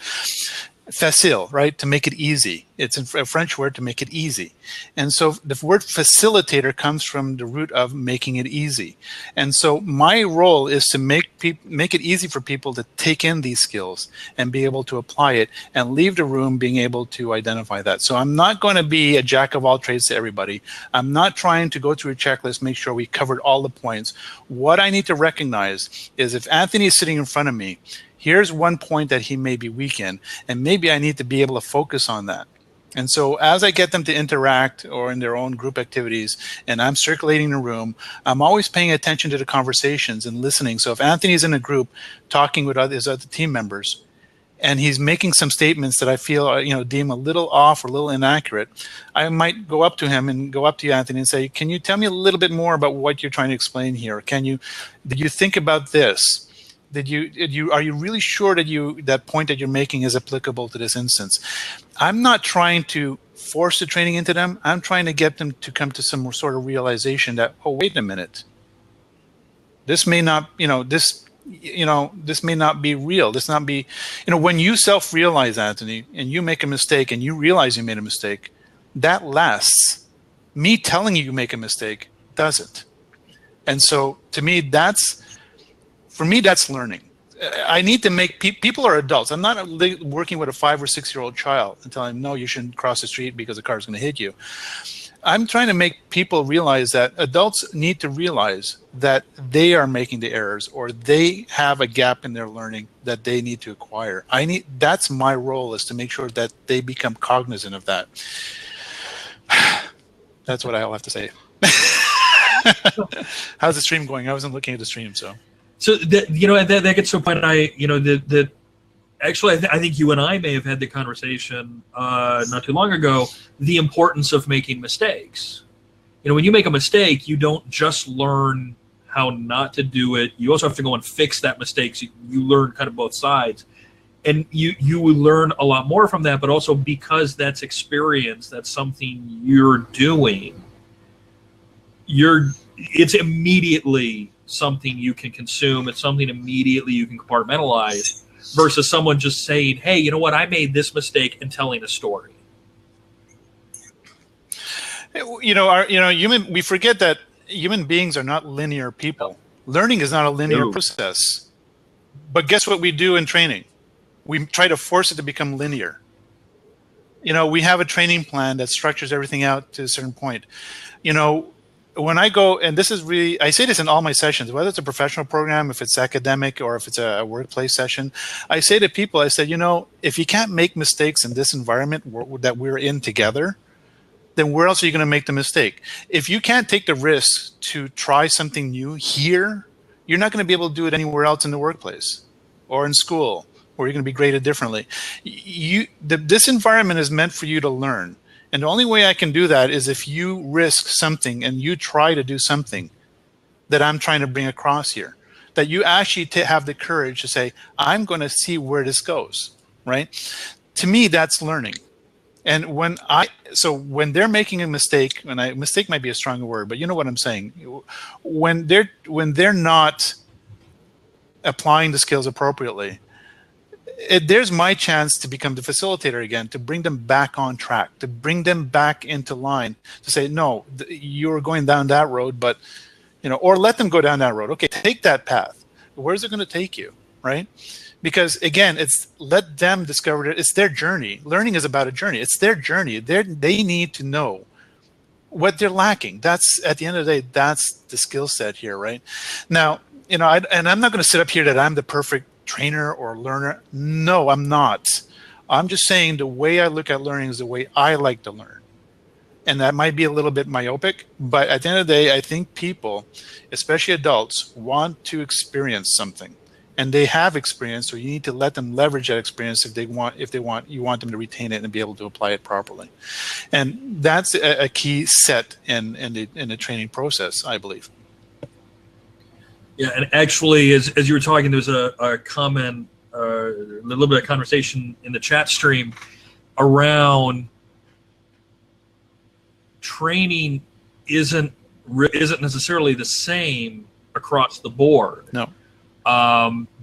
facile, right? To make it easy. It's a French word, to make it easy. And so the word facilitator comes from the root of making it easy. And so my role is to make it easy for people to take in these skills and be able to apply it and leave the room being able to identify that. So I'm not going to be a jack of all trades to everybody. I'm not trying to go through a checklist, make sure we covered all the points. What I need to recognize is if Anthony is sitting in front of me, here's one point that he may be weak in, and maybe I need to be able to focus on that. And so as I get them to interact or in their own group activities, and I'm circulating the room, I'm always paying attention to the conversations and listening. So if Anthony's in a group talking with his other team members, and he's making some statements that I feel, deem a little off or a little inaccurate, I might go up to him and go up to you, Anthony, and say, can you tell me a little bit more about what you're trying to explain here? Did you think about this? Are you really sure that point that you're making is applicable to this instance? I'm not trying to force the training into them. I'm trying to get them to come to some sort of realization that, oh, wait a minute. This may not, this may not be real. This not be, when you self-realize, Anthony, and you make a mistake and you realize you made a mistake, that lasts. Me telling you make a mistake doesn't. And so to me, that's learning. I need to make people are adults. I'm not working with a 5 or 6 year old child and telling them, no, you shouldn't cross the street because the car is going to hit you. I'm trying to make people realize that adults need to realize that they are making the errors or they have a gap in their learning that they need to acquire. That's my role, is to make sure that they become cognizant of that. That's what I'll have to say. How's the stream going? I wasn't looking at the stream, so. So that gets to a point. Actually, I think you and I may have had the conversation not too long ago. The importance of making mistakes. When you make a mistake, you don't just learn how not to do it. You also have to go and fix that mistake. So you learn kind of both sides, and you will learn a lot more from that. But also because that's experience, that's something you're doing. It's immediately something you can consume. It's something immediately you can compartmentalize, versus someone just saying, hey, you know what, I made this mistake, and telling a story. We forget that human beings are not linear people. Learning is not a linear process. But guess what we do in training? We try to force it to become linear. we have a training plan that structures everything out to a certain point. When I go, and this is really, I say this in all my sessions, whether it's a professional program, if it's academic, or if it's a workplace session, I say to people, I said, if you can't make mistakes in this environment that we're in together, then where else are you going to make the mistake? If you can't take the risk to try something new here, you're not going to be able to do it anywhere else in the workplace or in school, where you're going to be graded differently. This environment is meant for you to learn. And the only way I can do that is if you risk something and you try to do something that I'm trying to bring across here, that you actually have the courage to say, I'm going to see where this goes, right? To me, that's learning. And when they're making a mistake, mistake might be a stronger word, but you know what I'm saying. When they're not applying the skills appropriately, there's my chance to become the facilitator again, to bring them back on track, to bring them back into line, to say, no, you're going down that road, but, or let them go down that road. Okay, take that path. Where's it going to take you, right? Because again, it's let them discover it. It's their journey. Learning is about a journey. It's their journey. They need to know what they're lacking. That's, at the end of the day, that's the skill set here, right? Now, and I'm not going to sit up here that I'm the perfect trainer or learner. No, I'm not. I'm just saying the way I look at learning is the way I like to learn. And that might be a little bit myopic, but at the end of the day, I think people, especially adults, want to experience something. And they have experience, so you need to let them leverage that experience you want them to retain it and be able to apply it properly. And that's a key set in the training process, I believe. Yeah, and actually, as you were talking, there was a comment, a little bit of conversation in the chat stream around training isn't necessarily the same across the board. No.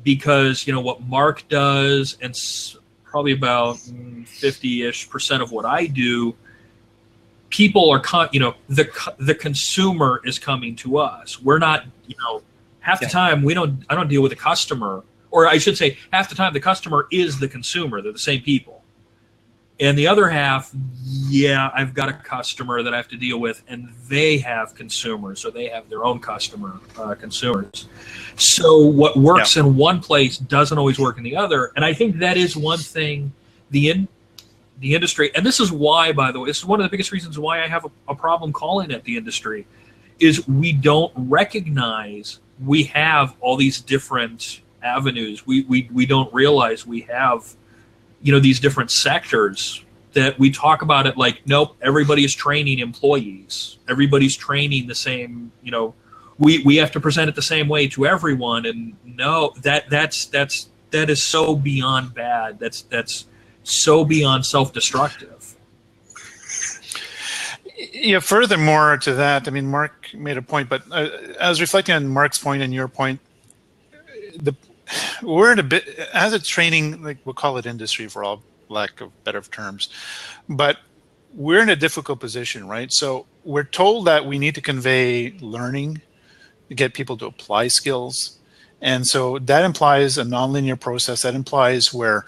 Because what Mark does, and probably about 50-ish% of what I do, people are the consumer is coming to us. We're not half the time I don't deal with the customer, or I should say half the time the customer is the consumer. They're the same people. And the other half, I've got a customer that I have to deal with, and they have consumers, so they have their own consumers. So what works in one place doesn't always work in the other. And I think that is one thing the industry, and this is why, by the way, this is one of the biggest reasons why I have a problem calling it the industry, is we don't recognize we have all these different avenues. We don't realize we have these different sectors that we talk about it like, nope, everybody is training employees. Everybody's training the same, we have to present it the same way to everyone. And no, that is so beyond bad. That's so beyond self-destructive. Yeah, furthermore to that, I mean, Mark made a point, but I was reflecting on Mark's point and your point. We're in a bit, as a training, like we'll call it industry for all lack of better terms, but we're in a difficult position, right? So we're told that we need to convey learning to get people to apply skills. And so that implies a nonlinear process. That implies where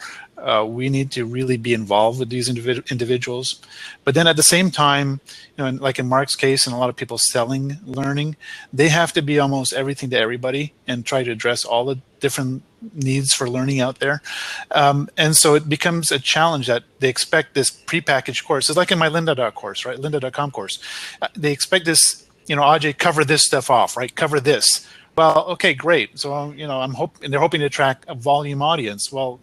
we need to really be involved with these individuals. But then at the same time, like in Mark's case and a lot of people selling learning, they have to be almost everything to everybody and try to address all the different needs for learning out there. And so it becomes a challenge that they expect this prepackaged course. It's like in my lynda.com course, right? lynda.com course. They expect this, Ajay, cover this stuff off, right? Cover this. Well, okay, great. So, and they're hoping to attract a volume audience. Well,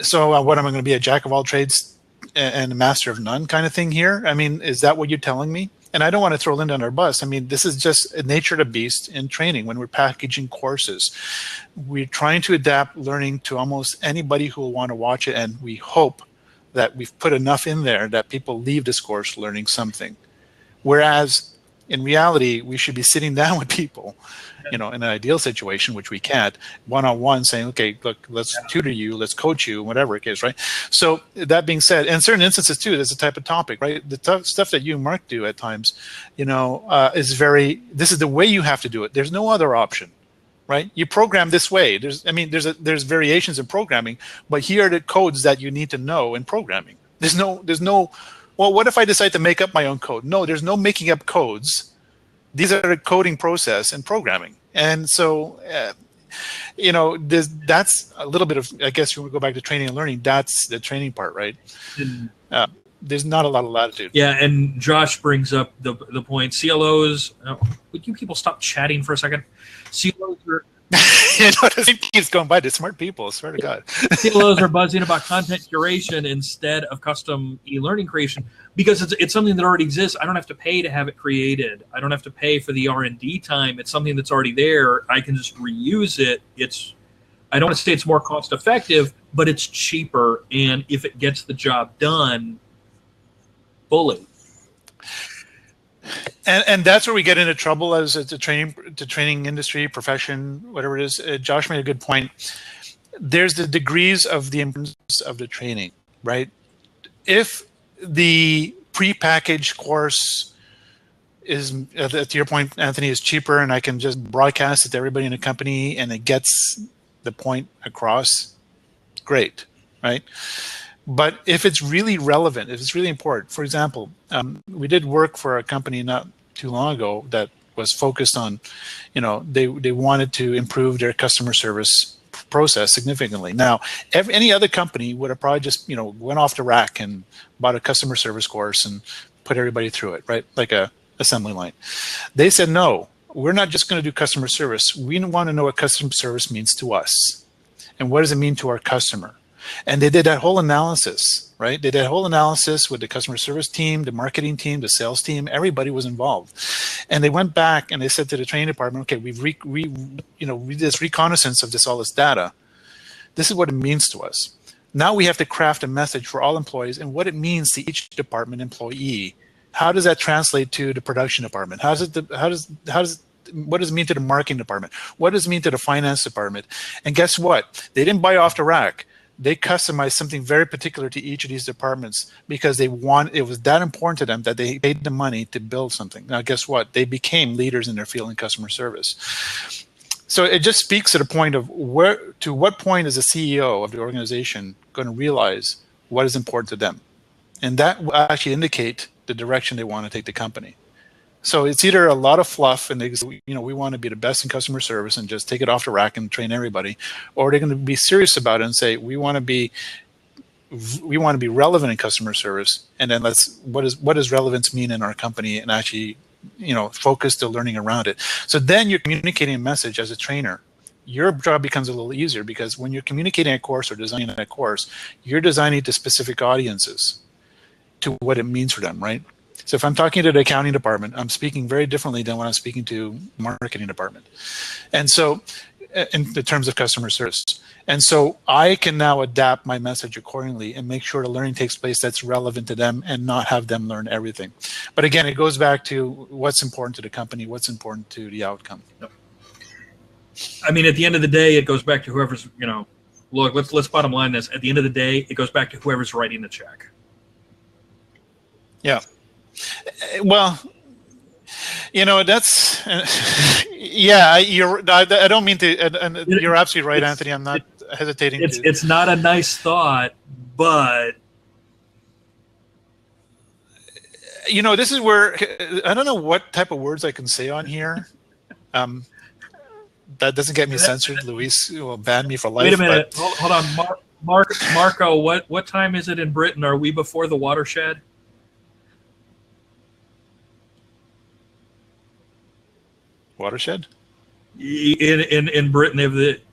so what, am I going to be a jack of all trades and a master of none kind of thing here? I mean, is that what you're telling me? And I don't want to throw Linda under a bus. I mean, this is just a nature of the beast in training when we're packaging courses. We're trying to adapt learning to almost anybody who will want to watch it. And we hope that we've put enough in there that people leave this course learning something. Whereas in reality, we should be sitting down with people, in an ideal situation, which we can't, one-on-one saying, okay, look, let's tutor you, let's coach you, whatever it is, right? So that being said, in certain instances too, there's a type of topic, right? The stuff that you and Mark do at times, is this is the way you have to do it. There's no other option. right? You program this way. There's variations in programming, but here are the codes that you need to know in programming. There's no. Well, what if I decide to make up my own code? No, there's no making up codes. These are the coding process and programming, and so. That's a little bit of, I guess you would go back to training and learning. That's the training part, right? There's not a lot of latitude. Yeah, and Josh brings up the point. CLOs, would you people stop chatting for a second? CLOs are... It keeps going by to smart people, I swear to God. CLOs are buzzing about content curation instead of custom e-learning creation because it's something that already exists. I don't have to pay to have it created. I don't have to pay for the R&D time. It's something that's already there. I can just reuse it. I don't want to say it's more cost effective, but it's cheaper. And if it gets the job done, fully. And that's where we get into trouble as a training industry, profession, whatever it is. Josh made a good point. There's the degrees of the importance of the training, right? If the prepackaged course is, to your point, Anthony, is cheaper and I can just broadcast it to everybody in the company and it gets the point across, great, right? But if it's really relevant, if it's really important, for example, we did work for a company not too long ago that was focused on, they wanted to improve their customer service process significantly. Now, any other company would have probably just, went off the rack and bought a customer service course and put everybody through it, right? Like a assembly line. They said, no, we're not just going to do customer service. We want to know what customer service means to us. And what does it mean to our customer? And they did that whole analysis, right? They did that whole analysis with the customer service team, the marketing team, the sales team. Everybody was involved, and they went back and they said to the training department, "Okay, we've read this reconnaissance of all this data. This is what it means to us. Now we have to craft a message for all employees and what it means to each department employee. How does that translate to the production department? What does it mean to the marketing department? What does it mean to the finance department? And guess what? They didn't buy off the rack. They customized something very particular to each of these departments because it was that important to them that they paid the money to build something. Now, guess what? They became leaders in their field in customer service. So it just speaks to the point of to what point is the CEO of the organization going to realize what is important to them? And that will actually indicate the direction they want to take the company. So it's either a lot of fluff and we want to be the best in customer service and just take it off the rack and train everybody, or they're going to be serious about it and say we want to be relevant in customer service, and then what does relevance mean in our company, and actually focus the learning around it. So then you're communicating a message as a trainer. Your job becomes a little easier because when you're communicating a course or designing a course, you're designing to specific audiences to what it means for them, right? So if I'm talking to the accounting department, I'm speaking very differently than when I'm speaking to marketing department. And so in the terms of customer service. And so I can now adapt my message accordingly and make sure the learning takes place that's relevant to them and not have them learn everything. But again, it goes back to what's important to the company, what's important to the outcome. Yep. I mean, at the end of the day, it goes back to whoever's, look, let's bottom line this. At the end of the day, it goes back to whoever's writing the check. Yeah. Well, that's yeah. I don't mean to. And you're absolutely right, Anthony. I'm not hesitating. It's not a nice thought, but this is where I don't know what type of words I can say on here. That doesn't get me censored. Luis will ban me for life. Wait a minute. Hold on, Marco. What time is it in Britain? Are we before the watershed? Watershed? In Britain, if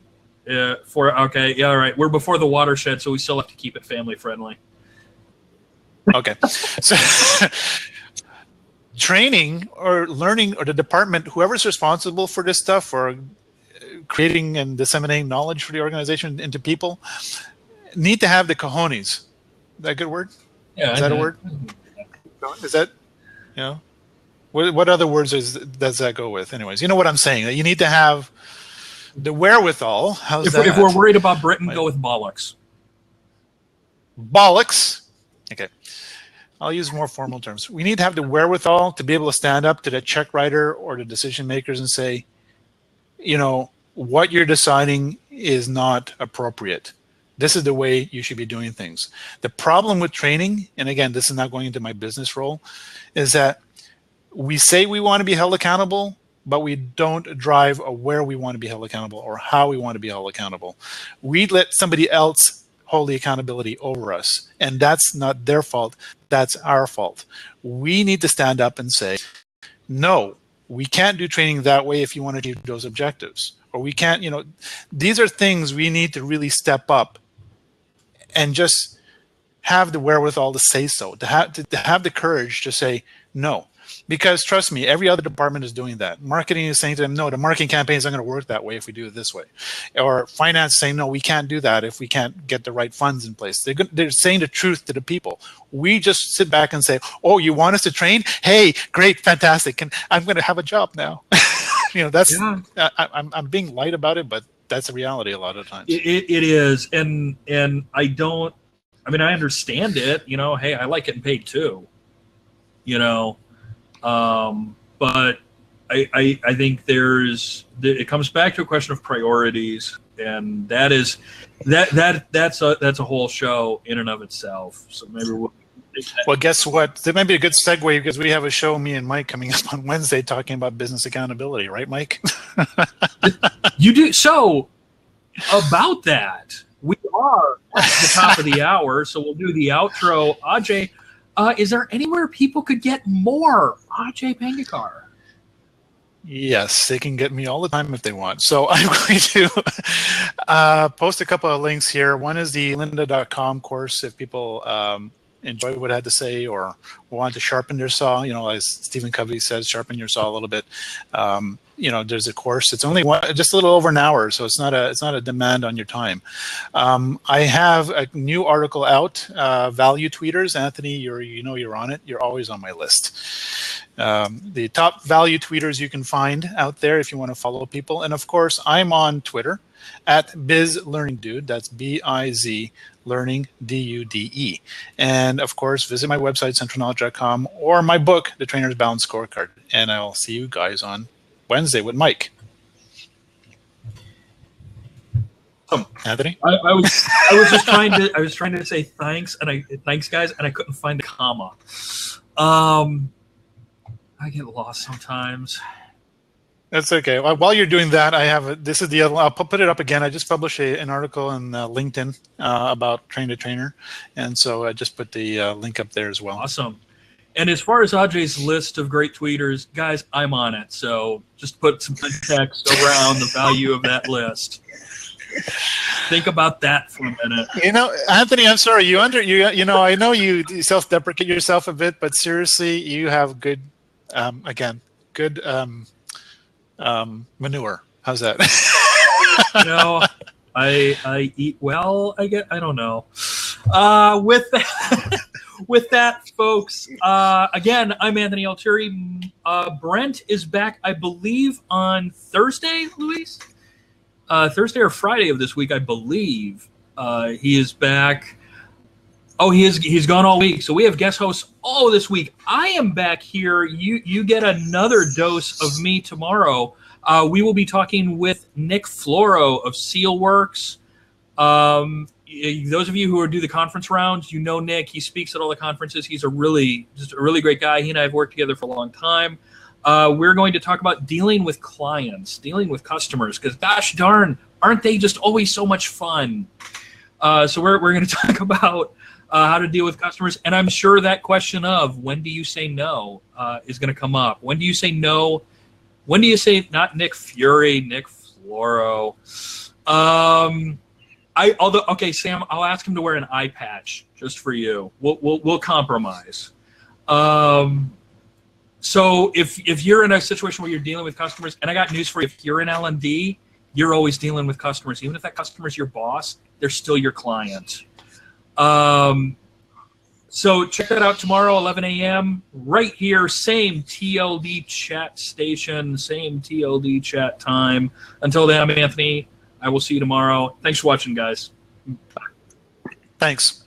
all right, we're before the watershed, so we still have to keep it family friendly. Okay, so training or learning or the department, whoever's responsible for this stuff, for creating and disseminating knowledge for the organization into people, need to have the cojones. Is that a good word? Yeah, is that a word? Is that What other words does that go with? Anyways, you know what I'm saying. That you need to have the wherewithal. If we're worried about Britain, go with bollocks. Bollocks. Okay. I'll use more formal terms. We need to have the wherewithal to be able to stand up to the check writer or the decision makers and say, what you're deciding is not appropriate. This is the way you should be doing things. The problem with training, and again, this is not going into my business role, is that we say we want to be held accountable, but we don't drive where we want to be held accountable or how we want to be held accountable. We let somebody else hold the accountability over us, and that's not their fault. That's our fault. We need to stand up and say, no, we can't do training that way if you want to achieve those objectives. Or we can't, these are things we need to really step up and just have the wherewithal to say so, to have the courage to say no. Because trust me, every other department is doing that. Marketing is saying to them, no, the marketing campaign is not going to work that way if we do it this way. Or finance saying, no, we can't do that if we can't get the right funds in place. They're saying the truth to the people. We just sit back and say, oh, you want us to train? Hey, great, fantastic. And I'm going to have a job now. That's I'm being light about it, but that's the reality a lot of times. It is. And I understand it. Hey, I like getting paid too. But I think it comes back to a question of priorities, and that's a whole show in and of itself. So maybe well, guess what? That might be a good segue because we have a show, me and Mike, coming up on Wednesday talking about business accountability, right, Mike? You do. So about that, we are at the top of the hour, so we'll do the outro. Ajay, is there anywhere people could get more Ajay Pangarkar? Yes, they can get me all the time if they want. So I'm going to post a couple of links here. One is the lynda.com course if people enjoy what I had to say or want to sharpen their saw. As Stephen Covey says, sharpen your saw a little bit. There's a course. It's only just a little over an hour, so it's not a demand on your time. I have a new article out, Value Tweeters. Anthony, you're on it. You're always on my list. The top value tweeters you can find out there if you want to follow people. And of course, I'm on Twitter at BizLearningDude. That's BIZ Learning DUDE. And of course, visit my website, centralknowledge.com, or my book, The Trainer's Balanced Scorecard. And I'll see you guys on Wednesday with Mike. Anthony? I was just trying to say thanks, thanks guys, and I couldn't find the comma. I get lost sometimes. That's okay. While you're doing that, this is the other one. I'll put it up again. I just published an article on LinkedIn about Train to Trainer. And so I just put the link up there as well. Awesome. And as far as Ajay's list of great tweeters, guys, I'm on it. So just put some context around the value of that list. Think about that for a minute. Anthony, I'm sorry. I know you self-deprecate yourself a bit, but seriously, you have good, manure. How's that? I eat well. I don't know. With that, folks. Again, I'm Anthony Altieri. Brent is back, I believe, on Thursday. Luis, Thursday or Friday of this week, I believe. He is back. Oh, he's gone all week. So we have guest hosts all this week. I am back here. You get another dose of me tomorrow. We will be talking with Nick Floro of Sealworks. Those of you who do the conference rounds, Nick. He speaks at all the conferences. He's just a really great guy. He and I have worked together for a long time. We're going to talk about dealing with clients, dealing with customers, because gosh darn, aren't they just always so much fun? So we're going to talk about how to deal with customers. And I'm sure that question of when do you say no is going to come up. When do you say no? When do you say not Nick Fury, Nick Floro? Okay, Sam, I'll ask him to wear an eye patch just for you. We'll compromise. So if you're in a situation where you're dealing with customers, and I got news for you, if you're in L&D, you're always dealing with customers. Even if that customer's your boss, they're still your client. So check that out tomorrow, 11 a.m. right here, same TLD chat station, same TLD chat time. Until then, I'm Anthony. I will see you tomorrow. Thanks for watching, guys. Bye. Thanks.